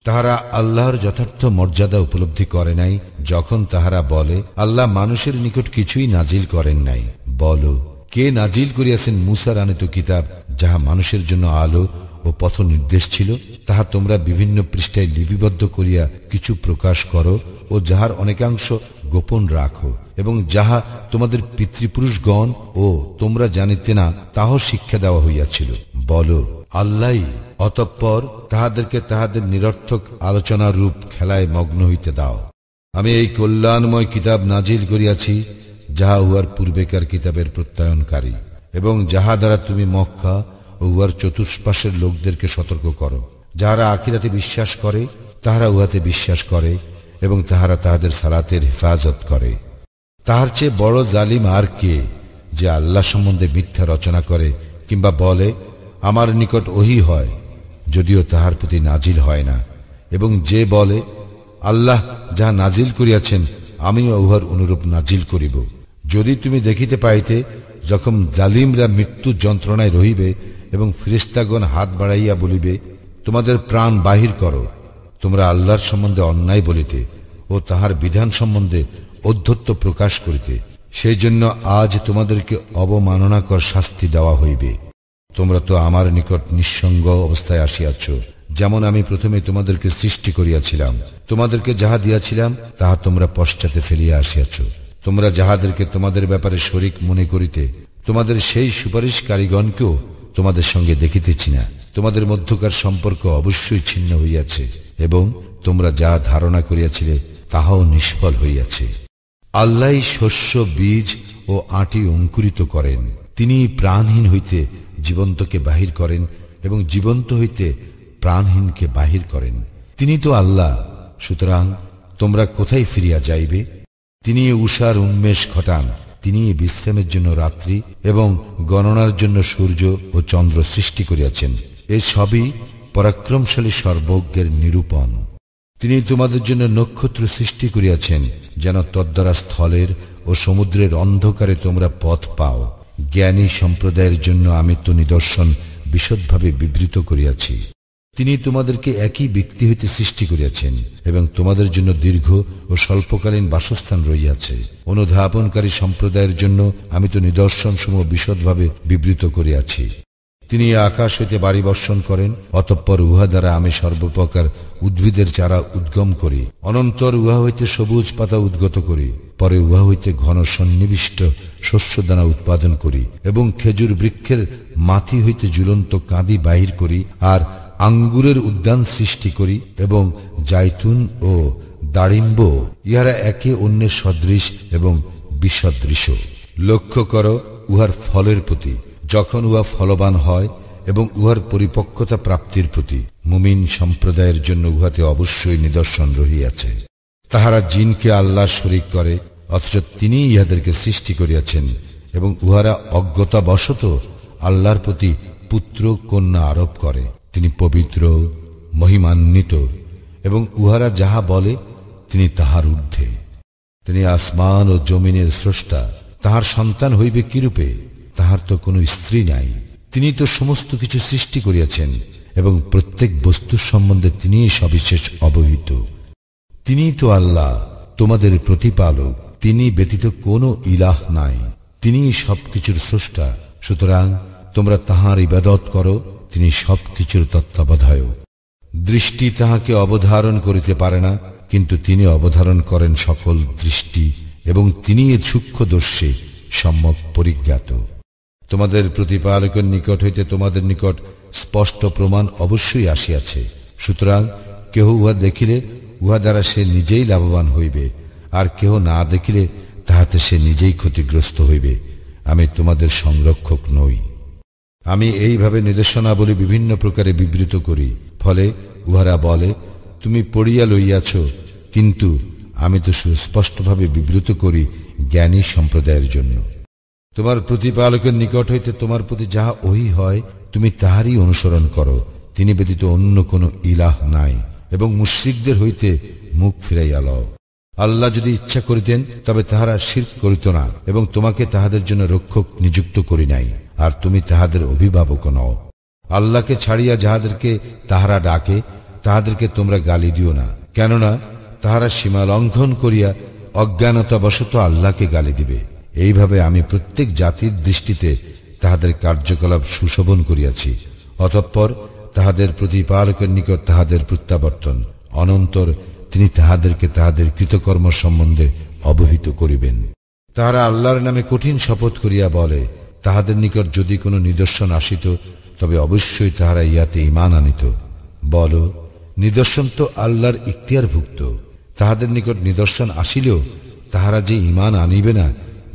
তাহারা আল্লাহর যথার্থ মর্যাদা উপলব্ধি করে নাই যখন তাহারা বলে, আল্লাহ মানুষের নিকট কিছুই নাজিল করেন নাই। বলো, কে নাজিল করিয়াছেন মূসার আনিত কিতাব, যাহা মানুষের জন্য আলো ও পথ নির্দেশ ছিল? তাহা তোমরা বিভিন্ন পৃষ্ঠায় লিপিবদ্ধ করিয়া কিছু প্রকাশ করো ও যাহার অনেকাংশ গোপন রাখো, এবং যাহা তোমাদের পিতৃপুরুষগণ ও তোমরা জানিতে না তাহাও শিক্ষা দেওয়া হইয়াছিল। বলো, আল্লাহ। অতঃপর তাহাদেরকে তাহাদের নিরর্থক আলোচনার রূপ খেলায় মগ্ন হইতে দাও। আমি এই কল্যাণময় কিতাব নাজিল করিয়াছি, যাহা উহার পূর্বেকার কিতাবের প্রত্যয়নকারী, এবং যাহা দ্বারা তুমি মক্কা ও উহার চতুষ্পাশের লোকদেরকে সতর্ক করো। যাহারা আখিরাতে বিশ্বাস করে তাহারা উহাতে বিশ্বাস করে এবং তাহারা তাহাদের সালাতের হেফাজত করে। তাহার চেয়ে বড় জালিম আর কে, যে আল্লাহ সম্বন্ধে মিথ্যা রচনা করে কিংবা বলে, আমার নিকট ওহী হয়, যদিও তাহার প্রতি নাজিল হয় না, এবং যে বলে, আল্লাহ যাহা নাজিল করিয়াছেন আমিও উহার অনুরূপ নাজিল করিব। যদি তুমি দেখিতে পাইতে যখন জালিমরা মৃত্যু যন্ত্রণায় রহিবে এবং ফেরেশতাগণ হাত বাড়াইয়া বলিবে, তোমাদের প্রাণ বাহির করো, তোমরা আল্লাহর সম্বন্ধে অন্যায় বলিতে ও তাহার বিধান সম্বন্ধে ঔদ্ধত্য প্রকাশ করিতে, সেই জন্য আজ তোমাদেরকে অবমাননাকর শাস্তি দেওয়া হইবে। তোমরা তো আমার নিকট নিঃসঙ্গ অবস্থায় আসিয়াছ, যেমন আমি প্রথমে তোমাদেরকে সৃষ্টি করিয়াছিলাম। তোমাদেরকে যাহা দিয়াছিলাম তাহা তোমরা পশ্চাতে ফেলিয়া আসিয়াছ। তোমরা যাহাদেরকে তোমাদের ব্যাপারে শরীক মনে করিতে, তোমাদের সেই সুপারিশকারীগণকেও তোমাদের সঙ্গে দেখিতেছি না। তোমাদের মধ্যকার সম্পর্ক অবশ্যই ছিন্ন হইয়াছে, এবং তোমরা যা ধারণা করিয়াছিলে তাহাও নিষ্ফল হইয়াছে। আল্লাহ শস্য, বীজ ও আঁটি অঙ্কুরিত করেন। তিনি প্রাণহীন হইতে জীবন্তকে বাহির করেন এবং জীবন্ত হইতে প্রাণহীনকে বাহির করেন। তিনি তো আল্লাহ। সুতরাং তোমরা কোথায় ফিরিয়া যাইবে? তিনি উষার উন্মেষ ঘটান। তিনি বিশ্রামের জন্য রাত্রি এবং গণনার জন্য সূর্য ও চন্দ্র সৃষ্টি করিয়াছেন। এ সবই পরাক্রমশালী সর্বজ্ঞের নিরূপণ। তিনি তোমাদের জন্য নক্ষত্র সৃষ্টি করিয়াছেন, যেন তদ্বারা স্থলের ও সমুদ্রের অন্ধকারে তোমরা পথ পাও। জ্ঞানী সম্প্রদায়ের জন্য আমি তো নিদর্শন বিশদভাবে বিবৃত করিয়াছি। তিনি তোমাদেরকে একই ব্যক্তি হইতে সৃষ্টি করিয়াছেন এবং তোমাদের জন্য দীর্ঘ ও স্বল্পকালীন বাসস্থান রইয়াছে। অনুধাবনকারী সম্প্রদায়ের জন্য আমি তো নিদর্শন সমূহ বিশদভাবে বিবৃত করিয়াছি। তিনি আকাশ হইতে বাড়ি বর্ষণ করেন, অতঃপর উহা দ্বারা আমি সর্বপ্রকার উদ্ভিদের চারা উদ্গম করি। অনন্তর উহা হইতে সবুজ পাতা উদ্গত করি। পরে উহা হইতে ঘন সন্নিবিষ্ট শস্যদানা উৎপাদন করি এবং খেজুর বৃক্ষের মাথি হইতে ঝুলন্ত কাঁদি বাহির করি, আর আঙ্গুরের উদ্যান সৃষ্টি করি এবং জাইতুন ও দাড়িম্ব, ইহারা একে অন্যের সদৃশ এবং বিসদৃশ। লক্ষ্য করো উহার ফলের প্রতি, যখন উহা ফলবান হয়, এবং উহার পরিপক্কতা প্রাপ্তির প্রতি। মুমিন সম্প্রদায়ের জন্য উহাতে অবশ্যই নিদর্শন রহিয়াছে। তাহারা জিনকে আল্লাহর শরীক করে, অথচ তিনি ইহাদেরকে সৃষ্টি করিয়াছেন এবং উহারা অজ্ঞতাবশত আল্লাহর প্রতি পুত্র কন্যা আরোপ করে। তিনি পবিত্র, মহিমান্বিত, এবং উহারা যাহা বলে তিনি তাহার ঊর্ধ্বে। তিনি আসমান ও জমিনের স্রষ্টা, তাহার সন্তান হইবে কিরূপে? তাহার তো কোনো স্ত্রী নাই। তিনি তো সমস্ত কিছু সৃষ্টি করিয়াছেন এবং প্রত্যেক বস্তুর সম্বন্ধে তিনিই সবিশেষ অবহিত। তিনিই তো আল্লাহ, তোমাদের প্রতিপালক। তিনি ব্যতীত কোনো ইলাহ নাই। তিনিই সবকিছুর স্রষ্টা। সুতরাং তোমরা তাহার ইবাদত করো। তিনি সবকিছুর তত্ত্বাবধায়ক। দৃষ্টি তাহাকে অবধারণ করিতে পারে না, কিন্তু তিনি অবধারণ করেন সকল দৃষ্টি, এবং তিনি এ সূক্ষ্মদর্শী সম্যক পরিজ্ঞাত। তোমাদের প্রতিপালকের নিকট হইতে তোমাদের নিকট স্পষ্ট প্রমাণ অবশ্যই আসিয়াছে। সুতরাং কেহ উহা দেখিলে উহা দ্বারা সে নিজেই লাভবান হইবে, আর কেহ না দেখিলে তাহাতে সে নিজেই ক্ষতিগ্রস্ত হইবে। আমি তোমাদের সংরক্ষক নই। আমি এইভাবে নির্দেশনাবলী বিভিন্ন প্রকারে বিবৃত করি, ফলে উহারা বলে, তুমি পড়িয়া লইয়াছ, কিন্তু আমি তো সুস্পষ্টভাবে বিবৃত করি জ্ঞানী সম্প্রদায়ের জন্য। তোমার প্রতিপালকের নিকট হইতে তোমার প্রতি যাহা ওহী হয়, তুমি তাহারই অনুসরণ করো। তিনি ব্যতীত অন্য কোনো ইলাহ নাই, এবং মুশরিকদের হইতে মুখ ফিরাইয়া লও। আল্লাহ যদি ইচ্ছা করিতেন তবে তাহারা শিরক করিত না, এবং তোমাকে তাহাদের জন্য রক্ষক নিযুক্ত করি নাই, আর তুমি তাহাদের অভিভাবক নও। আল্লাহকে ছাড়িয়া যাহাদেরকে তাহারা ডাকে, তাহাদেরকে তোমরা গালি দিও না, কেননা তাহারা সীমা লঙ্ঘন করিয়া অজ্ঞানতাবশত আল্লাহকে গালি দিবে। এইভাবে আমি প্রত্যেক জাতির দৃষ্টিতে তাহাদের কার্যকলাপ সুশোভন করিয়াছি। অতঃপর তাহাদের প্রতিপালকের নিকট তাহাদের প্রত্যাবর্তন। অনন্তর তিনি তাহাদেরকে তাহাদের কৃতকর্ম সম্বন্ধে অবহিত করিবেন। তাহারা আল্লাহর নামে কঠিন শপথ করিয়া বলে, তাহাদের নিকট যদি কোনো নিদর্শন আসিত তবে অবশ্যই তাহারা ইহাতে ঈমান আনিত। বল, নিদর্শন তো আল্লাহর ইখতিয়ারভুক্ত। তাহাদের নিকট নিদর্শন আসিলেও তাহারা যে ঈমান আনিবে না,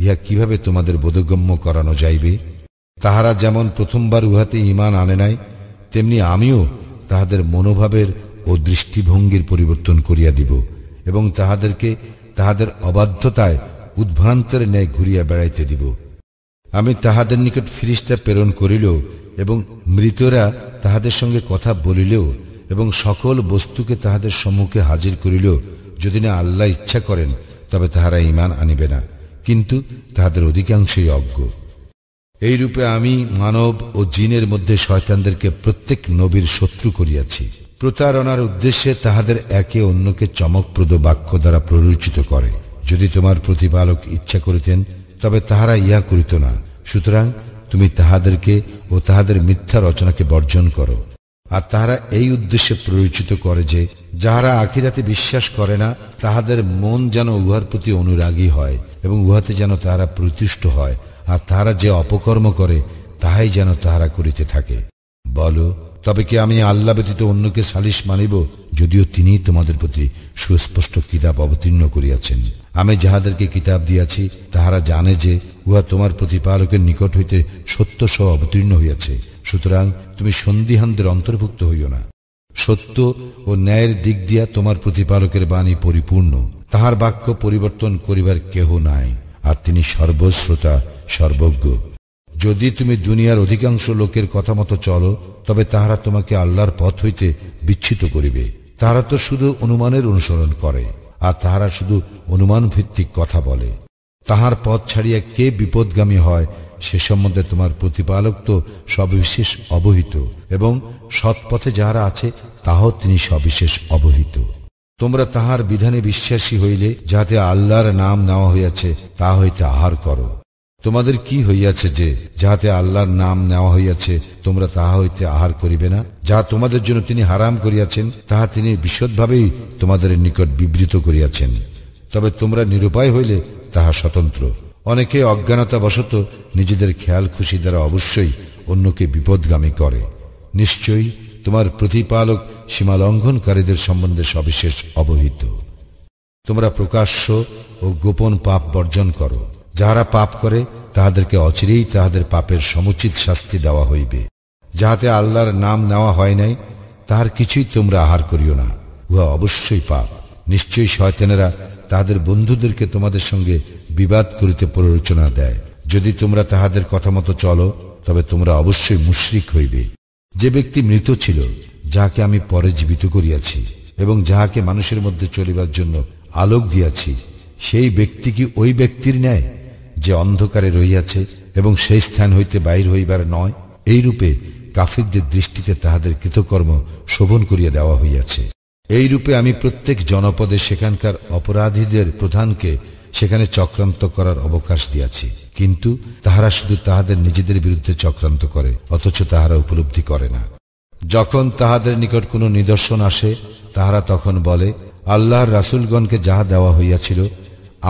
ইহা কিভাবে তোমাদের বোধগম্য করানো যাইবে? তাহারা যেমন প্রথমবার উহাতে ঈমান আনে নাই, তেমনি আমিও তাহাদের মনোভাবের ও দৃষ্টিভঙ্গির পরিবর্তন করিয়া দিব, এবং তাহাদেরকে তাহাদের অবাধ্যতায় উদ্ভ্রান্তের ন্যায় ঘুরিয়া বেড়াইতে দিব। আমি তাহাদের নিকট ফিরিস্তা প্রেরণ করিলেও, এবং মৃতরা তাহাদের সঙ্গে কথা বলিলেও, এবং সকল বস্তুকে তাহাদের সম্মুখে হাজির করিলেও, যদি না আল্লাহ ইচ্ছা করেন তবে তাহারা ঈমান আনিবে না, কিন্তু তাহাদের অধিকাংশই অজ্ঞ। এইরূপে আমি মানব ও জিনের মধ্যে শয়তানদেরকে প্রত্যেক নবীর শত্রু করিয়াছি। প্রতারণার উদ্দেশ্যে তাহাদের একে অন্যকে চমকপ্রদ বাক্য দ্বারা প্ররোচিত করে। যদি তোমার প্রতিপালক ইচ্ছা করিতেন তবে তাহারা ইহা করিত না। সুতরাং তুমি তাহাদেরকে ও তাহাদের মিথ্যা রচনাকে বর্জন করো। আর তাহারা এই উদ্দেশ্যে প্ররোচিত করে যে, যাহারা আখিরাতে বিশ্বাস করে না তাহাদের মন যেন উহার প্রতি অনুরাগী হয়, এবং উহাতে যেন তাহারা প্রতুষ্ট হয়, আর তাহারা যে অপকর্ম করে তাহাই যেন তাহারা করিতে থাকে। বলো, তবে কি আমি আল্লাহ ব্যতীত অন্যকে সালিস মানিব, যদিও তিনি তোমাদের প্রতি সুস্পষ্ট কিতাব অবতীর্ণ করিয়াছেন? আমি যাহাদেরকে কিতাব দিয়াছি তাহারা জানে যে উহা তোমার প্রতিপালকের নিকট হইতে সত্য সহ অবতীর্ণ হইয়াছে। সুতরাং তুমি সন্দিহানদের অন্তর্ভুক্ত হইও না। সত্য ও ন্যায়ের দিক দিয়া তোমার প্রতিপালকের বাণী পরিপূর্ণ। তাহার বাক্য পরিবর্তন করিবার কেহ নাই, আর তিনি সর্বশ্রোতা, সর্বজ্ঞ। যদি তুমি দুনিয়ার অধিকাংশ লোকের কথা মতো চলো, তবে তাহারা তোমাকে আল্লাহর পথ হইতে বিচ্যুত করিবে। তাহারা তো শুধু অনুমানের অনুসরণ করে, আর তাহারা শুধু অনুমান ভিত্তিক কথা বলে। তাহার পথ ছাড়িয়া কে বিপদগামী হয় সে সম্বন্ধে তোমার প্রতিপালক তো সবিশেষ অবহিত, এবং সৎপথে যাহারা আছে তাহাও তিনি সবিশেষ অবহিত। তোমরা তাহার বিধানে বিশ্বাসী হইলে যাহাতে আল্লাহর নাম নেওয়া হইয়াছে তাহা হইতে আহার করো। তোমাদের কি হইয়াছে যে যাহাতে আল্লাহর নাম নেওয়া হইয়াছে তোমরা তাহা হইতে আহার করিবে না? যাহা তোমাদের জন্য তিনি হারাম করিয়াছেন তাহা তিনি বিশদভাবেই তোমাদের নিকট বিবৃত করিয়াছেন। তবে তোমরা নিরুপায় হইলে তাহা স্বতন্ত্র। অনেকে অজ্ঞানতাবশত নিজেদের খেয়াল খুশি দ্বারা অবশ্যই অন্যকে বিপদগামী করে। নিশ্চয়ই তোমার প্রতিপালক সীমালঙ্ঘনকারীদের সম্বন্ধে সবিশেষ অবহিত। তোমরা প্রকাশ্য ও গোপন পাপ বর্জন করো। যাহারা পাপ করে তাহাদেরকে অচিরেই তাহাদের পাপের সমুচিত শাস্তি দেওয়া হইবে। যাহাতে আল্লাহর নাম নেওয়া হয় নাই তাহার কিছুই তোমরা আহার করিও না, উহা অবশ্যই পাপ। নিশ্চয়ই শয়তানেরা তাহাদের বন্ধুদেরকে তোমাদের সঙ্গে বিবাদ করিতে প্ররোচনা দেয়। যদি তোমরা তাহাদের কথা মতো চলো তবে তোমরা অবশ্যই মুশরিক হইবে। যে ব্যক্তি মৃত ছিল, যাহাকে আমি পরে জীবিত করিয়াছি এবং যাহাকে মানুষের মধ্যে চলিবার জন্য আলোক দিয়াছি, সেই ব্যক্তি কি ওই ব্যক্তির ন্যায় যে অন্ধকারে রহিয়াছে এবং সেই স্থান হইতে বাহির হইবার নয়? এইরূপে কাফিরদের দৃষ্টিতে তাহাদের কৃতকর্ম শোভন করিয়া দেওয়া হইয়াছে। এইরূপে আমি প্রত্যেক জনপদে সেখানকার অপরাধীদের প্রধানকে সেখানে চক্রান্ত করার অবকাশ দিয়াছি, কিন্তু তাহারা শুধু তাহাদের নিজেদের বিরুদ্ধে চক্রান্ত করে, অথচ তাহারা উপলব্ধি করে না। যখন তাহাদের নিকট কোনো নিদর্শন আসে, তাহারা তখন বলে, আল্লাহর রাসূলগণকে যাহা দেওয়া হইয়াছিল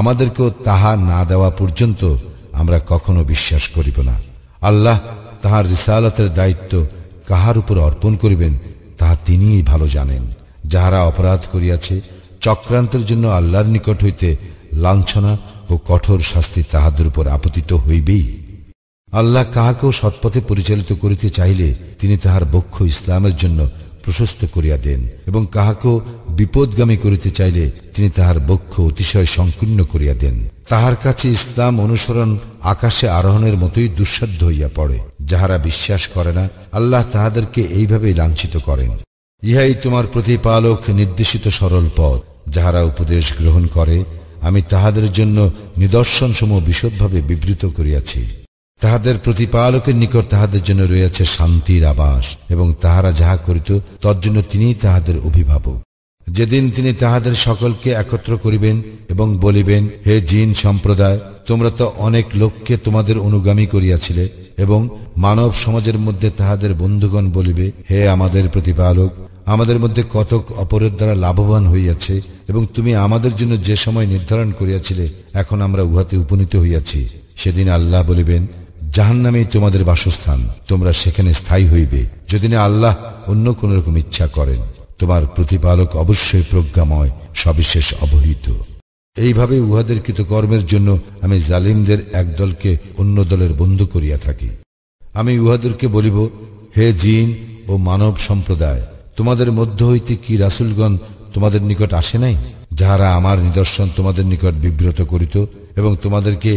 আমাদেরকেও তাহা না দেওয়া পর্যন্ত আমরা কখনো বিশ্বাস করিব না। আল্লাহ তাহার রিসালাতের দায়িত্ব কাহার উপর অর্পণ করিবেন তাহা তিনিই ভালো জানেন। যাহারা অপরাধ করিয়াছে, চক্রান্তের জন্য আল্লাহর নিকট হইতে লাঞ্ছনা ও কঠোর শাস্তি তাহাদের উপর আপতিত হইবেই। আল্লাহ কাহাকেও সৎপথে পরিচালিত করিতে চাইলে তিনি তাহার বক্ষ ইসলামের জন্য প্রশস্ত করিয়া দেন, এবং কাহাকেও বিপদগামী করিতে চাইলে তিনি তাহার বক্ষ অতিশয় সংকীর্ণ করিয়া দেন। তাহার কাছে ইসলাম অনুসরণ আকাশে আরোহণের মতোই দুঃসাধ্য হইয়া পড়ে। যাহারা বিশ্বাস করে না, আল্লাহ তাহাদেরকে এইভাবেই লাঞ্ছিত করেন। ইহাই তোমার প্রতিপালক নির্দেশিত সরল পথ। যাহারা উপদেশ গ্রহণ করে, আমি তাহাদের জন্য নিদর্শনসমূহ বিশদভাবে বিবৃত করিয়াছি। তাহাদের প্রতিপালকের নিকট তাহাদের জন্য রয়েছে শান্তির আবাস, এবং তাহারা যাহা করিত তজ্জন্য তিনিই তাহাদের অভিভাবক। যেদিন তিনি তাহাদের সকলকে একত্র করিবেন এবং বলিবেন, হে জিন সম্প্রদায়, তোমরা তো অনেক লোককে তোমাদের অনুগামী করিয়াছিলে, এবং মানব সমাজের মধ্যে তাহাদের বন্ধুগণ বলিবে, হে আমাদের প্রতিপালক, আমাদের মধ্যে কতক অপরের দ্বারা লাভবান হইয়াছে, এবং তুমি আমাদের জন্য যে সময় নির্ধারণ করিয়াছিলে এখন আমরা উহাতে উপনীত হইয়াছি। সেদিন আল্লাহ বলিবেন, জাহান্নামেই তোমাদের বাসস্থান, তোমরা সেখানে স্থায়ী হইবে, যদি না আল্লাহ অন্য কোন রকম ইচ্ছা করেন। তোমার প্রতিপালক অবশ্যই প্রজ্ঞাময়, সবিশেষ অবহিত। এইভাবে উহাদের কৃতকর্মের জন্য আমি জালিমদের এক দলকে অন্য দলের বন্ধু করিয়া থাকি। আমি উহাদেরকে বলিব, হে জিন ও মানব সম্প্রদায়, তোমাদের মধ্য হইতে কি রাসূলগণ তোমাদের নিকট আসে নাই, যাহারা আমার নিদর্শন তোমাদের নিকট বিব্রত করিত এবং তোমাদেরকে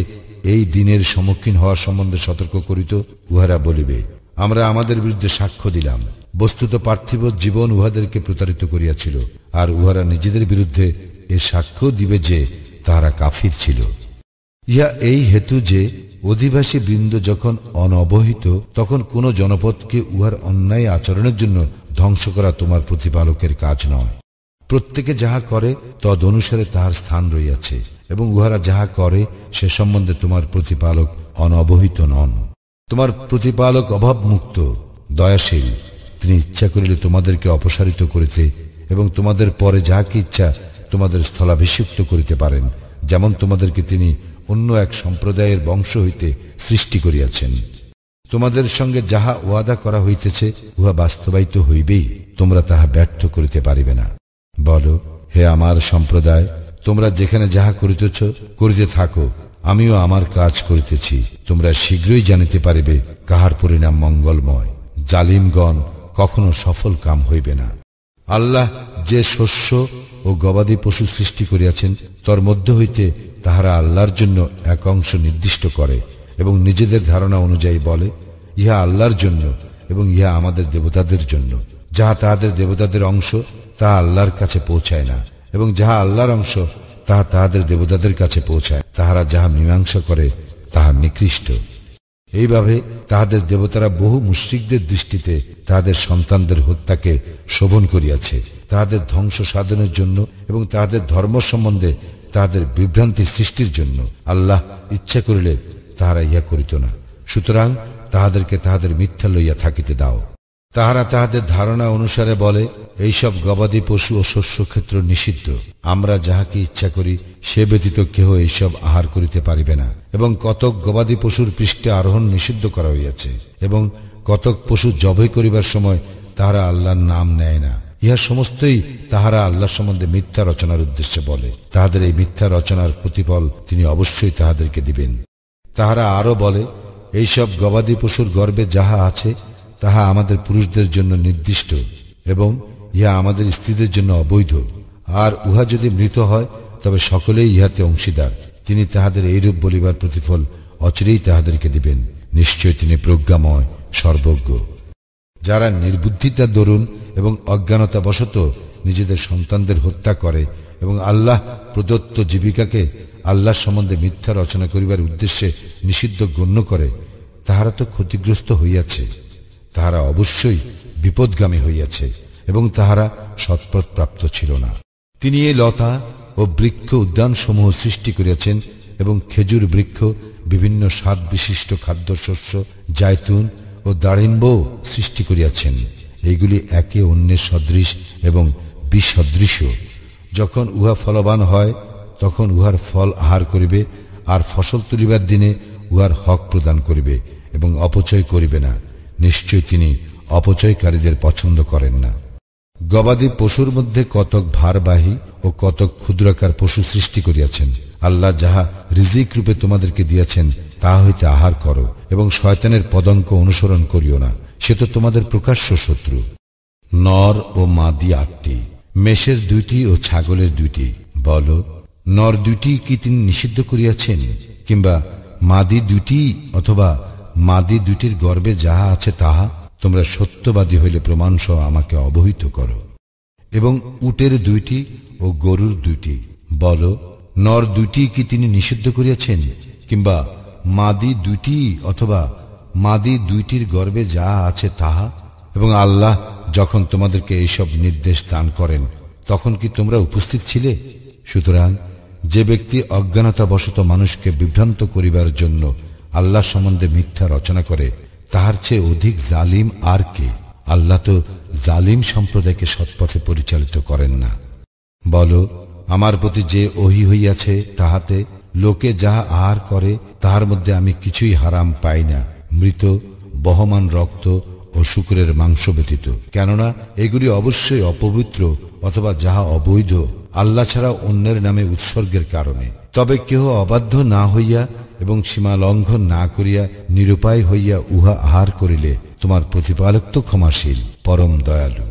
এই দিনের সম্মুখীন হওয়ার সম্বন্ধে সতর্ক করিত? উহারা বলিবে, আমরা আমাদের বিরুদ্ধে সাক্ষ্য দিলাম। বস্তুত পার্থিব জীবন উহাদেরকে প্রতারিত করিয়াছিল, আর উহারা নিজেদের বিরুদ্ধে এ সাক্ষ্য দিবে যে তাহারা কাফির ছিল। ইহা এই হেতু যে অধিবাসী বৃন্দ যখন অনবহিত, তখন কোন জনপদকে উহার অন্যায় আচরণের জন্য ধ্বংস করা তোমার প্রতিপালকের কাজ নয়। প্রত্যেকে যাহা করে তদ অনুসারে তাহার স্থান রইয়াছে, এবং উহারা যাহা করে সে সম্বন্ধে তোমার প্রতিপালক অনবহিত নন। তোমার প্রতিপালক অভাবমুক্ত, দয়াশীল। তিনি ইচ্ছা করিলে তোমাদেরকে অপসারিত করিতে এবং তোমাদের পরে যাহাকে ইচ্ছা তোমাদের স্থলাভিষিক্ত করিতে পারেন, যেমন তোমাদেরকে তিনি অন্য এক সম্প্রদায়ের বংশ হইতে সৃষ্টি করিয়াছেন। তোমাদের সঙ্গে যাহা ওয়াদা করা হইতেছে উহা বাস্তবায়িত হইবেই, তোমরা তাহা ব্যর্থ করিতে পারিবে না। বলো, হে আমার সম্প্রদায়, তোমরা যেখানে যাহা করিতেছ করিতে থাকো, আমিও আমার কাজ করিতেছি। তোমরা শীঘ্রই জানিতে পারিবে কাহার পরিণাম মঙ্গলময়। জালিমগণ কখনো সফল কাম হইবে না। আল্লাহ যে শস্য ও গবাদি পশু সৃষ্টি করিয়াছেন, তর মধ্য হইতে তাহারা আল্লাহর জন্য এক অংশ নির্দিষ্ট করে এবং নিজেদের ধারণা অনুযায়ী বলে, ইহা আল্লাহর জন্য এবং ইহা আমাদের দেবতাদের জন্য। যাহা তাহাদের দেবতাদের অংশ তাহা আল্লাহর কাছে পৌঁছায় না, এবং যাহা আল্লাহর অংশ তাহা তাহাদের দেবতাদের কাছে পৌঁছায়। তাহারা যাহা মীমাংসা করে তাহা নিকৃষ্ট। এইভাবে তাহাদের দেবতারা বহু মুশরিকদের দৃষ্টিতে তাহাদের সন্তানদের হত্যাকে শোভন করিয়াছে, তাহাদের ধ্বংস সাধনের জন্য এবং তাহাদের ধর্ম সম্বন্ধে তাহাদের বিভ্রান্তি সৃষ্টির জন্য। আল্লাহ ইচ্ছা করিলে তাহারা ইহা করিত না। সুতরাং তাহাদেরকে তাহাদের মিথ্যা লইয়া থাকিতে দাও। তাহারা তাহাদের ধারণা অনুসারে বলে, এইসব গবাদি পশু ও শস্য ক্ষেত্র নিষিদ্ধ। আমরা যাহাকে ইচ্ছা করি সে ব্যতীত কেহ এইসব আহার করিতে পারিবে না। এবং কতক গবাদি পশুর পৃষ্ঠে আরোহণ নিষিদ্ধ করা হইয়াছে, এবং কতক পশু জবাই করিবার সময় তাহারা আল্লাহর নাম নেয় না। ইহা সমস্তই তাহারা আল্লাহ সম্বন্ধে মিথ্যা রচনার উদ্দেশ্যে বলে। তাহাদের এই মিথ্যা রচনার প্রতিফল তিনি অবশ্যই তাহাদেরকে দিবেন। তাহারা আরো বলে, এইসব গবাদি পশুর গর্ভে যাহা আছে তাহা আমাদের পুরুষদের জন্য নির্দিষ্ট, এবং ইহা আমাদের স্ত্রীদের জন্য অবৈধ। আর উহা যদি মৃত হয় তবে সকলেই ইহাতে অংশীদার। তিনি তাহাদের এইরূপ বলিবার প্রতিফল অচিরেই তাহাদেরকে দিবেন। নিশ্চয় তিনি প্রজ্ঞাময়, সর্বজ্ঞ। যারা নির্বুদ্ধিতার দরুন এবং অজ্ঞানতাবশত নিজেদের সন্তানদের হত্যা করে এবং আল্লাহ প্রদত্ত জীবিকাকে আল্লাহ সম্বন্ধে মিথ্যা রচনা করিবার উদ্দেশ্যে নিষিদ্ধ গণ্য করে, তাহারা তো ক্ষতিগ্রস্ত হইয়াছে। তাহারা অবশ্যই বিপদগামী হইয়াছে এবং তাহারা সৎপথ প্রাপ্ত ছিল না। তিনি এই লতা ও বৃক্ষ উদ্যানসমূহ সৃষ্টি করিয়াছেন এবং খেজুর বৃক্ষ, বিভিন্ন স্বাদ বিশিষ্ট খাদ্যশস্য, জায়তুন ও দাড়িম্বও সৃষ্টি করিয়াছেন। এইগুলি একে অন্যের সদৃশ এবং বিসদৃশ। যখন উহা ফলবান হয় তখন উহার ফল আহার করিবে, আর ফসল তুলিবার দিনে উহার হক প্রদান করিবে এবং অপচয় করিবে না। নিশ্চয় তিনি অপচয়কারীদের পছন্দ করেন না। গবাদি পশুর মধ্যে কতক ভারবাহী ও কতক ক্ষুদ্রাকার পশু সৃষ্টি করিয়াছেন। আল্লাহ যাহা রিজিক রূপে তোমাদেরকে দিয়াছেন তাহা হইতে আহার করো এবং শয়তানের পদঙ্ক অনুসরণ করিও না, সে তো তোমাদের প্রকাশ্য শত্রু। নর ও মাদি 8টি, মেষের 2টি ও ছাগলের 2টি। বলো, নর 2টি কি তিনি নিষিদ্ধ করিয়াছেন, কিংবা মাদি 2টি, অথবা মাদি 2টির গর্ভে যাহা আছে তাহা? তোমরা সত্যবাদী হইলে প্রমাণ সহ আমাকে অবহিত করো। এবং উটের 2টি ও গরুর 2টি। বলো, নর 2টি কি তিনি নিষিদ্ধ করিয়াছেন, কিংবা মাদি 2টি, অথবা মাদি 2টির গর্ভে যাহা আছে তাহা? এবং আল্লাহ যখন তোমাদেরকে এইসব নির্দেশ দান করেন তখন কি তোমরা উপস্থিত ছিলে? সুতরাং যে ব্যক্তি অজ্ঞানতাবশত মানুষকে বিভ্রান্ত করিবার জন্য আল্লাহ সম্বন্ধে মিথ্যা রচনা করে, তাহার চেয়ে অধিক জালিম আর কে? আল্লাহ তো জালিম সম্প্রদায়কে সৎপথে পরিচালিত করেন না। বলো, আমার প্রতি যে ওহী হইয়াছে তাহাতে লোকে যাহা আহার করে তাহার মধ্যে আমি কিছুই হারাম পাই না, মৃত বহমান রক্ত ও শুকরের মাংস ব্যতীত, কেননা এগুলি অবশ্যই অপবিত্র অথবা যাহা অবৈধ, আল্লাহ ছাড়া অন্যের নামে উৎসর্গের কারণে। তবে কেহ অবাধ্য না হইয়া এবং সীমা লঙ্ঘন না করিয়া নিরুপায় হইয়া উহা আহার করিলে তোমার প্রতিপালক তো ক্ষমাশীল, পরম দয়ালু।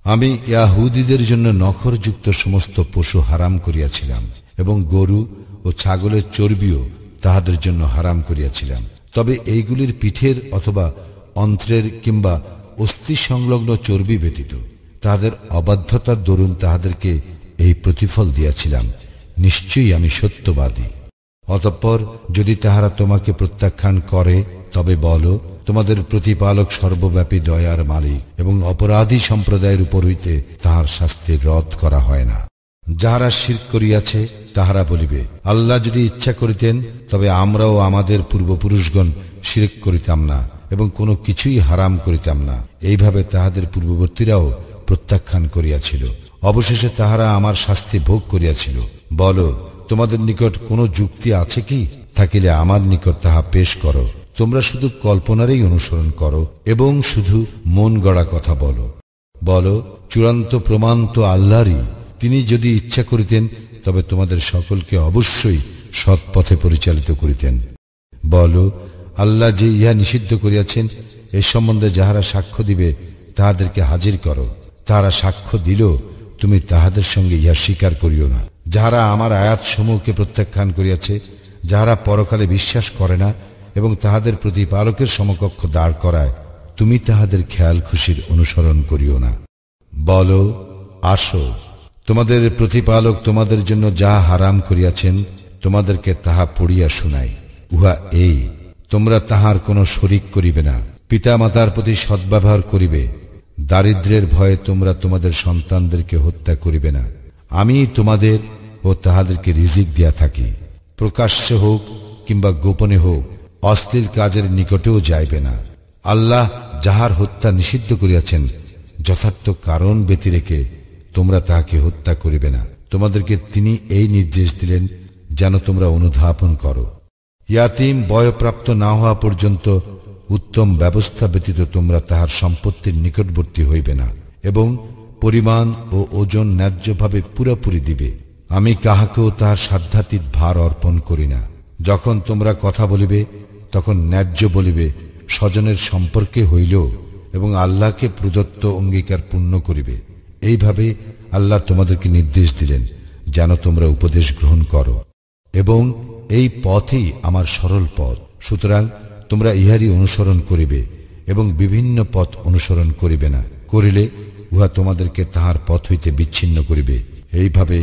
আমি ইয়াহুদীদের জন্য নখরযুক্ত সমস্ত পশু হারাম করিয়াছিলাম এবং গরু ও ছাগলের চর্বিও তাহাদের জন্য হারাম করিয়াছিলাম। তবে এইগুলির পিঠের অথবা অন্ত্রের কিংবা অস্থি সংলগ্ন চর্বি ব্যতীত তাহাদের অবাধ্যতার দরুন তাহাদেরকে এই প্রতিফল দিয়াছিলাম। নিশ্চয়ই আমি সত্যবাদী। অতঃপর যদি তাহারা তোমাকে প্রত্যাখ্যান করে তবে বলো, তোমাদের প্রতিপালক সর্বব্যাপী দয়ার মালিক এবং অপরাধী সম্প্রদায়ের উপর হইতে তাহার শাস্তির রদ করা হয় না। যাহারা শিরক করিয়াছে তাহারা বলিবে, আল্লাহ যদি ইচ্ছা করিতেন তবে আমরাও আমাদের পূর্বপুরুষগণ শিরক করিতাম না এবং কোনো কিছুই হারাম করিতাম না। এইভাবে তাহাদের পূর্ববর্তীরাও প্রত্যাখ্যান করিয়াছিল। অবশেষে তাহারা আমার শাস্তি ভোগ করিয়াছিল। বলো, তোমাদের নিকট কোনো যুক্তি আছে কি? থাকিলে আমার নিকট তাহা পেশ করো। তোমরা শুধু কল্পনারই অনুসরণ করো এবং শুধু মন গড়া কথা বলো। বলো, চূড়ান্ত প্রমাণ তো আল্লাহরই। তিনি যদি ইচ্ছা করিতেন তবে তোমাদের সকলকে অবশ্যই সৎ পথে পরিচালিত করিতেন। বলো, আল্লাহ যে ইহা নিষিদ্ধ করিয়াছেন এ সম্বন্ধে যাহারা সাক্ষ্য দিবে তাহাদেরকে হাজির করো। তাহারা সাক্ষ্য দিল, তুমি তাহাদের সঙ্গে ইহা স্বীকার করিও না। যাহারা আমার আয়াত সমূহকে প্রত্যাখ্যান করিয়াছে, যাহারা পরকালে বিশ্বাস করে না এবং তাহাদের প্রতিপালকের সমকক্ষ দাঁড় করায়, তুমি তাহাদের খেয়াল খুশির অনুসরণ করিও না। বলো, আসো, তোমাদের প্রতিপালক তোমাদের জন্য যাহা হারাম করিয়াছেন তোমাদেরকে তাহা পড়িয়া শুনাই। উহা এই, তোমরা তাহার কোনো শরিক করিবে না, পিতা মাতার প্রতি সদ্ব্যবহার করিবে, দারিদ্র্যের ভয়ে তোমরা তোমাদের সন্তানদেরকে হত্যা করিবে না। আমি তোমাদের ও তাহাদেরকে রিজিক দিয়া থাকি, প্রকাশ্যে হোক কিংবা গোপনে হোক, অশ্লীল কাজের নিকটেও যাইবে না। আল্লাহ যাহার হত্যা নিষিদ্ধ করিয়াছেন যথার্থ কারণ ব্যতিরেকে তোমরা তাহাকে হত্যা করিবে না। তোমাদেরকে তিনি এই নির্দেশ দিলেন যেন তোমরা অনুধাবন করো। ইয়াতিম বয়প্রাপ্ত না হওয়া পর্যন্ত উত্তম ব্যবস্থা ব্যতীত তোমরা তাহার সম্পত্তির নিকটবর্তী হইবে না এবং পরিমাণ ও ওজন ন্যায্যভাবে পুরাপুরি দিবে। আমি কাহাকেও তাহার সাধ্যাতীত ভার অর্পণ করি না। যখন তোমরা কথা বলিবে তখন ন্যায্য বলিবে, স্বজনের সম্পর্কে হইল, এবং আল্লাহকে প্রদত্ত অঙ্গীকার পূর্ণ করিবে। এইভাবে আল্লাহ তোমাদেরকে নির্দেশ দিলেন যেন তোমরা উপদেশ গ্রহণ করো, এবং এই পথই আমার সরল পথ। সুতরাং তোমরা ইহারই অনুসরণ করিবে এবং বিভিন্ন পথ অনুসরণ করিবে না, করিলে উহা তোমাদেরকে তাহার পথ হইতে বিচ্ছিন্ন করিবে। এইভাবে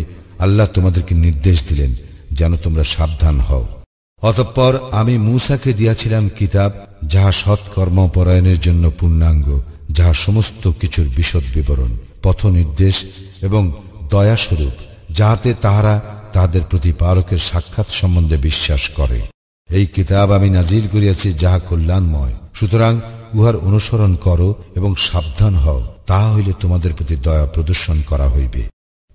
আল্লাহ তোমাদেরকে নির্দেশ দিলেন যেন তোমরা সাবধান হও। অতঃপর আমি মূসাকে দিয়াছিলাম কিতাব, যাহা সৎকর্মপরায়ণের জন্য পূর্ণাঙ্গ, যাহা সমস্ত কিছুর বিশদ বিবরণ, পথ নির্দেশ এবং দয়াস্বরূপ, যাহাতে তাহারা তাহাদের প্রতিপালকের সাক্ষাৎ সম্বন্ধে বিশ্বাস করে। এই কিতাব আমি নাজিল করিয়াছি যাহা কল্যাণময়, সুতরাং উহার অনুসরণ করো এবং সাবধান হও, তাহা হইলে তোমাদের প্রতি দয়া প্রদর্শন করা হইবে।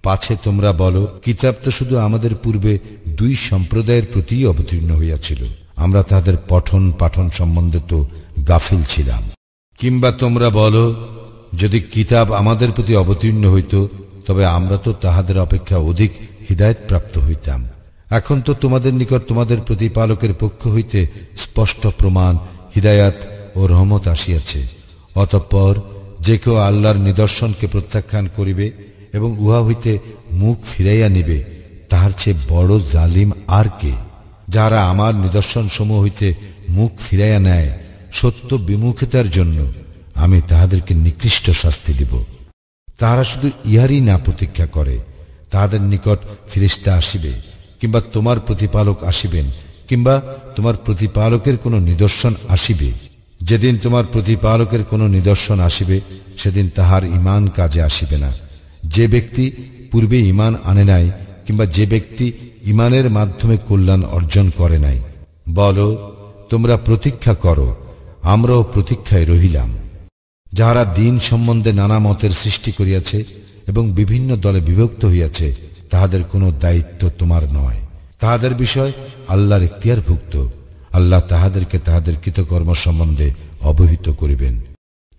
পাছে তোমরা বলো, কিতাব তো শুধু আমাদের পূর্বে দুই সম্প্রদায়ের প্রতি অবতীর্ণ হইয়াছিল, আমরা তাহাদের পঠন পাঠন সম্বন্ধে তো গাফিল ছিলাম। কিংবা তোমরা বলো, যদি কিতাব আমাদের প্রতি অবতীর্ণ হইত তবে আমরা তো তাহাদের অপেক্ষা অধিক হিদায়াত প্রাপ্ত হইতাম। এখন তো তোমাদের নিকট তোমাদের প্রতিপালকের পক্ষ হইতে স্পষ্ট প্রমাণ, হিদায়াত ও রহমত আসিয়াছে। অতঃপর যে কেউ আল্লাহর নিদর্শনকে প্রত্যাখ্যান করিবে এবং উহা হইতে মুখ ফিরাইয়া নিবে, তাহার চেয়ে বড় জালিম আর কে? যারা আমার নিদর্শন সমূহ হইতে মুখ ফিরাইয়া নেয় সত্য বিমুখিতার জন্য, আমি তাহাদেরকে নিকৃষ্ট শাস্তি দিব। তাহারা শুধু ইহারই না প্রতীক্ষা করে, তাহাদের নিকট ফেরেশতা আসিবে, কিংবা তোমার প্রতিপালক আসিবেন, কিংবা তোমার প্রতিপালকের কোনো নিদর্শন আসিবে। যেদিন তোমার প্রতিপালকের কোনো নিদর্শন আসিবে, সেদিন তাহার ঈমান কাজে আসিবে না। যে ব্যক্তি পূর্বে ঈমান আনে নাই, কিংবা যে ব্যক্তি ঈমানের মাধ্যমে কল্যাণ অর্জন করে নাই, বলো, তোমরা প্রতীক্ষা করো, আমরাও প্রতীক্ষায় রহিলাম। যাহারা দ্বীন সম্বন্ধে নানা মতের সৃষ্টি করিয়াছে এবং বিভিন্ন দলে বিভক্ত হইয়াছে, তাহাদের কোনো দায়িত্ব তোমার নয়। তাহাদের বিষয় আল্লাহর এখতিয়ারভুক্ত। আল্লাহ তাহাদেরকে তাহাদের কৃতকর্ম সম্বন্ধে অবহিত করিবেন।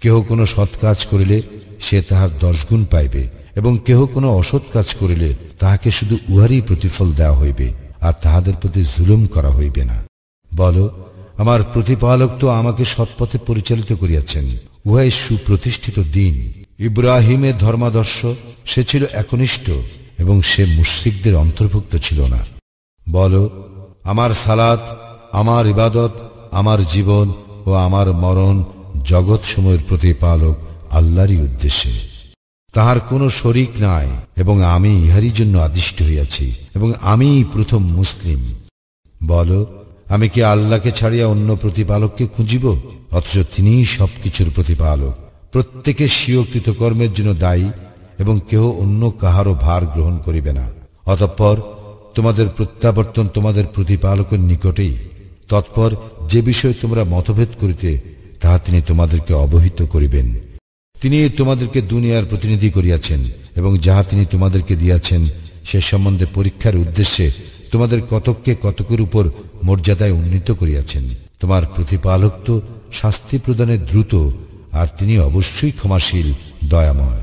কেহ কোনো সৎ কাজ করিলে সে তাহার 10 গুণ পাইবে, এবং কেহ কোনো অসৎ কাজ করিলে তাহাকে শুধু উহারই প্রতিফল দেওয়া হইবে, আর তাহাদের প্রতি জুলুম করা হইবে না। বলো, আমার প্রতিপালক তো আমাকে সৎপথে পরিচালিত করিয়াছেন, উহাই সুপ্রতিষ্ঠিত দিন। ইব্রাহিমের ধর্মাদর্শ, সে ছিল একনিষ্ঠ এবং সে মুশরিকদের অন্তর্ভুক্ত ছিল না। বলো, আমার সালাত, আমার ইবাদত, আমার জীবন ও আমার মরণ জগৎ সমূহের প্রতিপালক আল্লাহরই উদ্দেশ্যে, তাহার কোনো শরীক নাই, এবং আমি ইহারই জন্য আদিষ্ট হইয়াছি, এবং আমিই প্রথম মুসলিম। বলো, আমি কি আল্লাহকে ছাড়িয়া অন্য প্রতিপালককে খুঁজিব? অথচ তিনিই সবকিছুর প্রতিপালক। প্রত্যেকে স্বীয় কৃতকর্মের জন্য দায়ী, এবং কেহ অন্য কাহারও ভার গ্রহণ করিবে না। অতঃপর তোমাদের প্রত্যাবর্তন তোমাদের প্রতিপালকের নিকটেই। তৎপর যে বিষয়ে তোমরা মতভেদ করিতে, তাহা তিনি তোমাদেরকে অবহিত করিবেন। তিনি তোমাদেরকে দুনিয়ার প্রতিনিধি করিয়াছেন, এবং যাহা তিনি তোমাদেরকে দিয়াছেন সে সম্বন্ধে পরীক্ষার উদ্দেশ্যে তোমাদের কতককে কতকের উপর মর্যাদায় উন্নীত করিয়াছেন। তোমার প্রতিপালক তো শাস্তি প্রদানে দ্রুত, আর তিনি অবশ্যই ক্ষমাশীল, দয়াময়।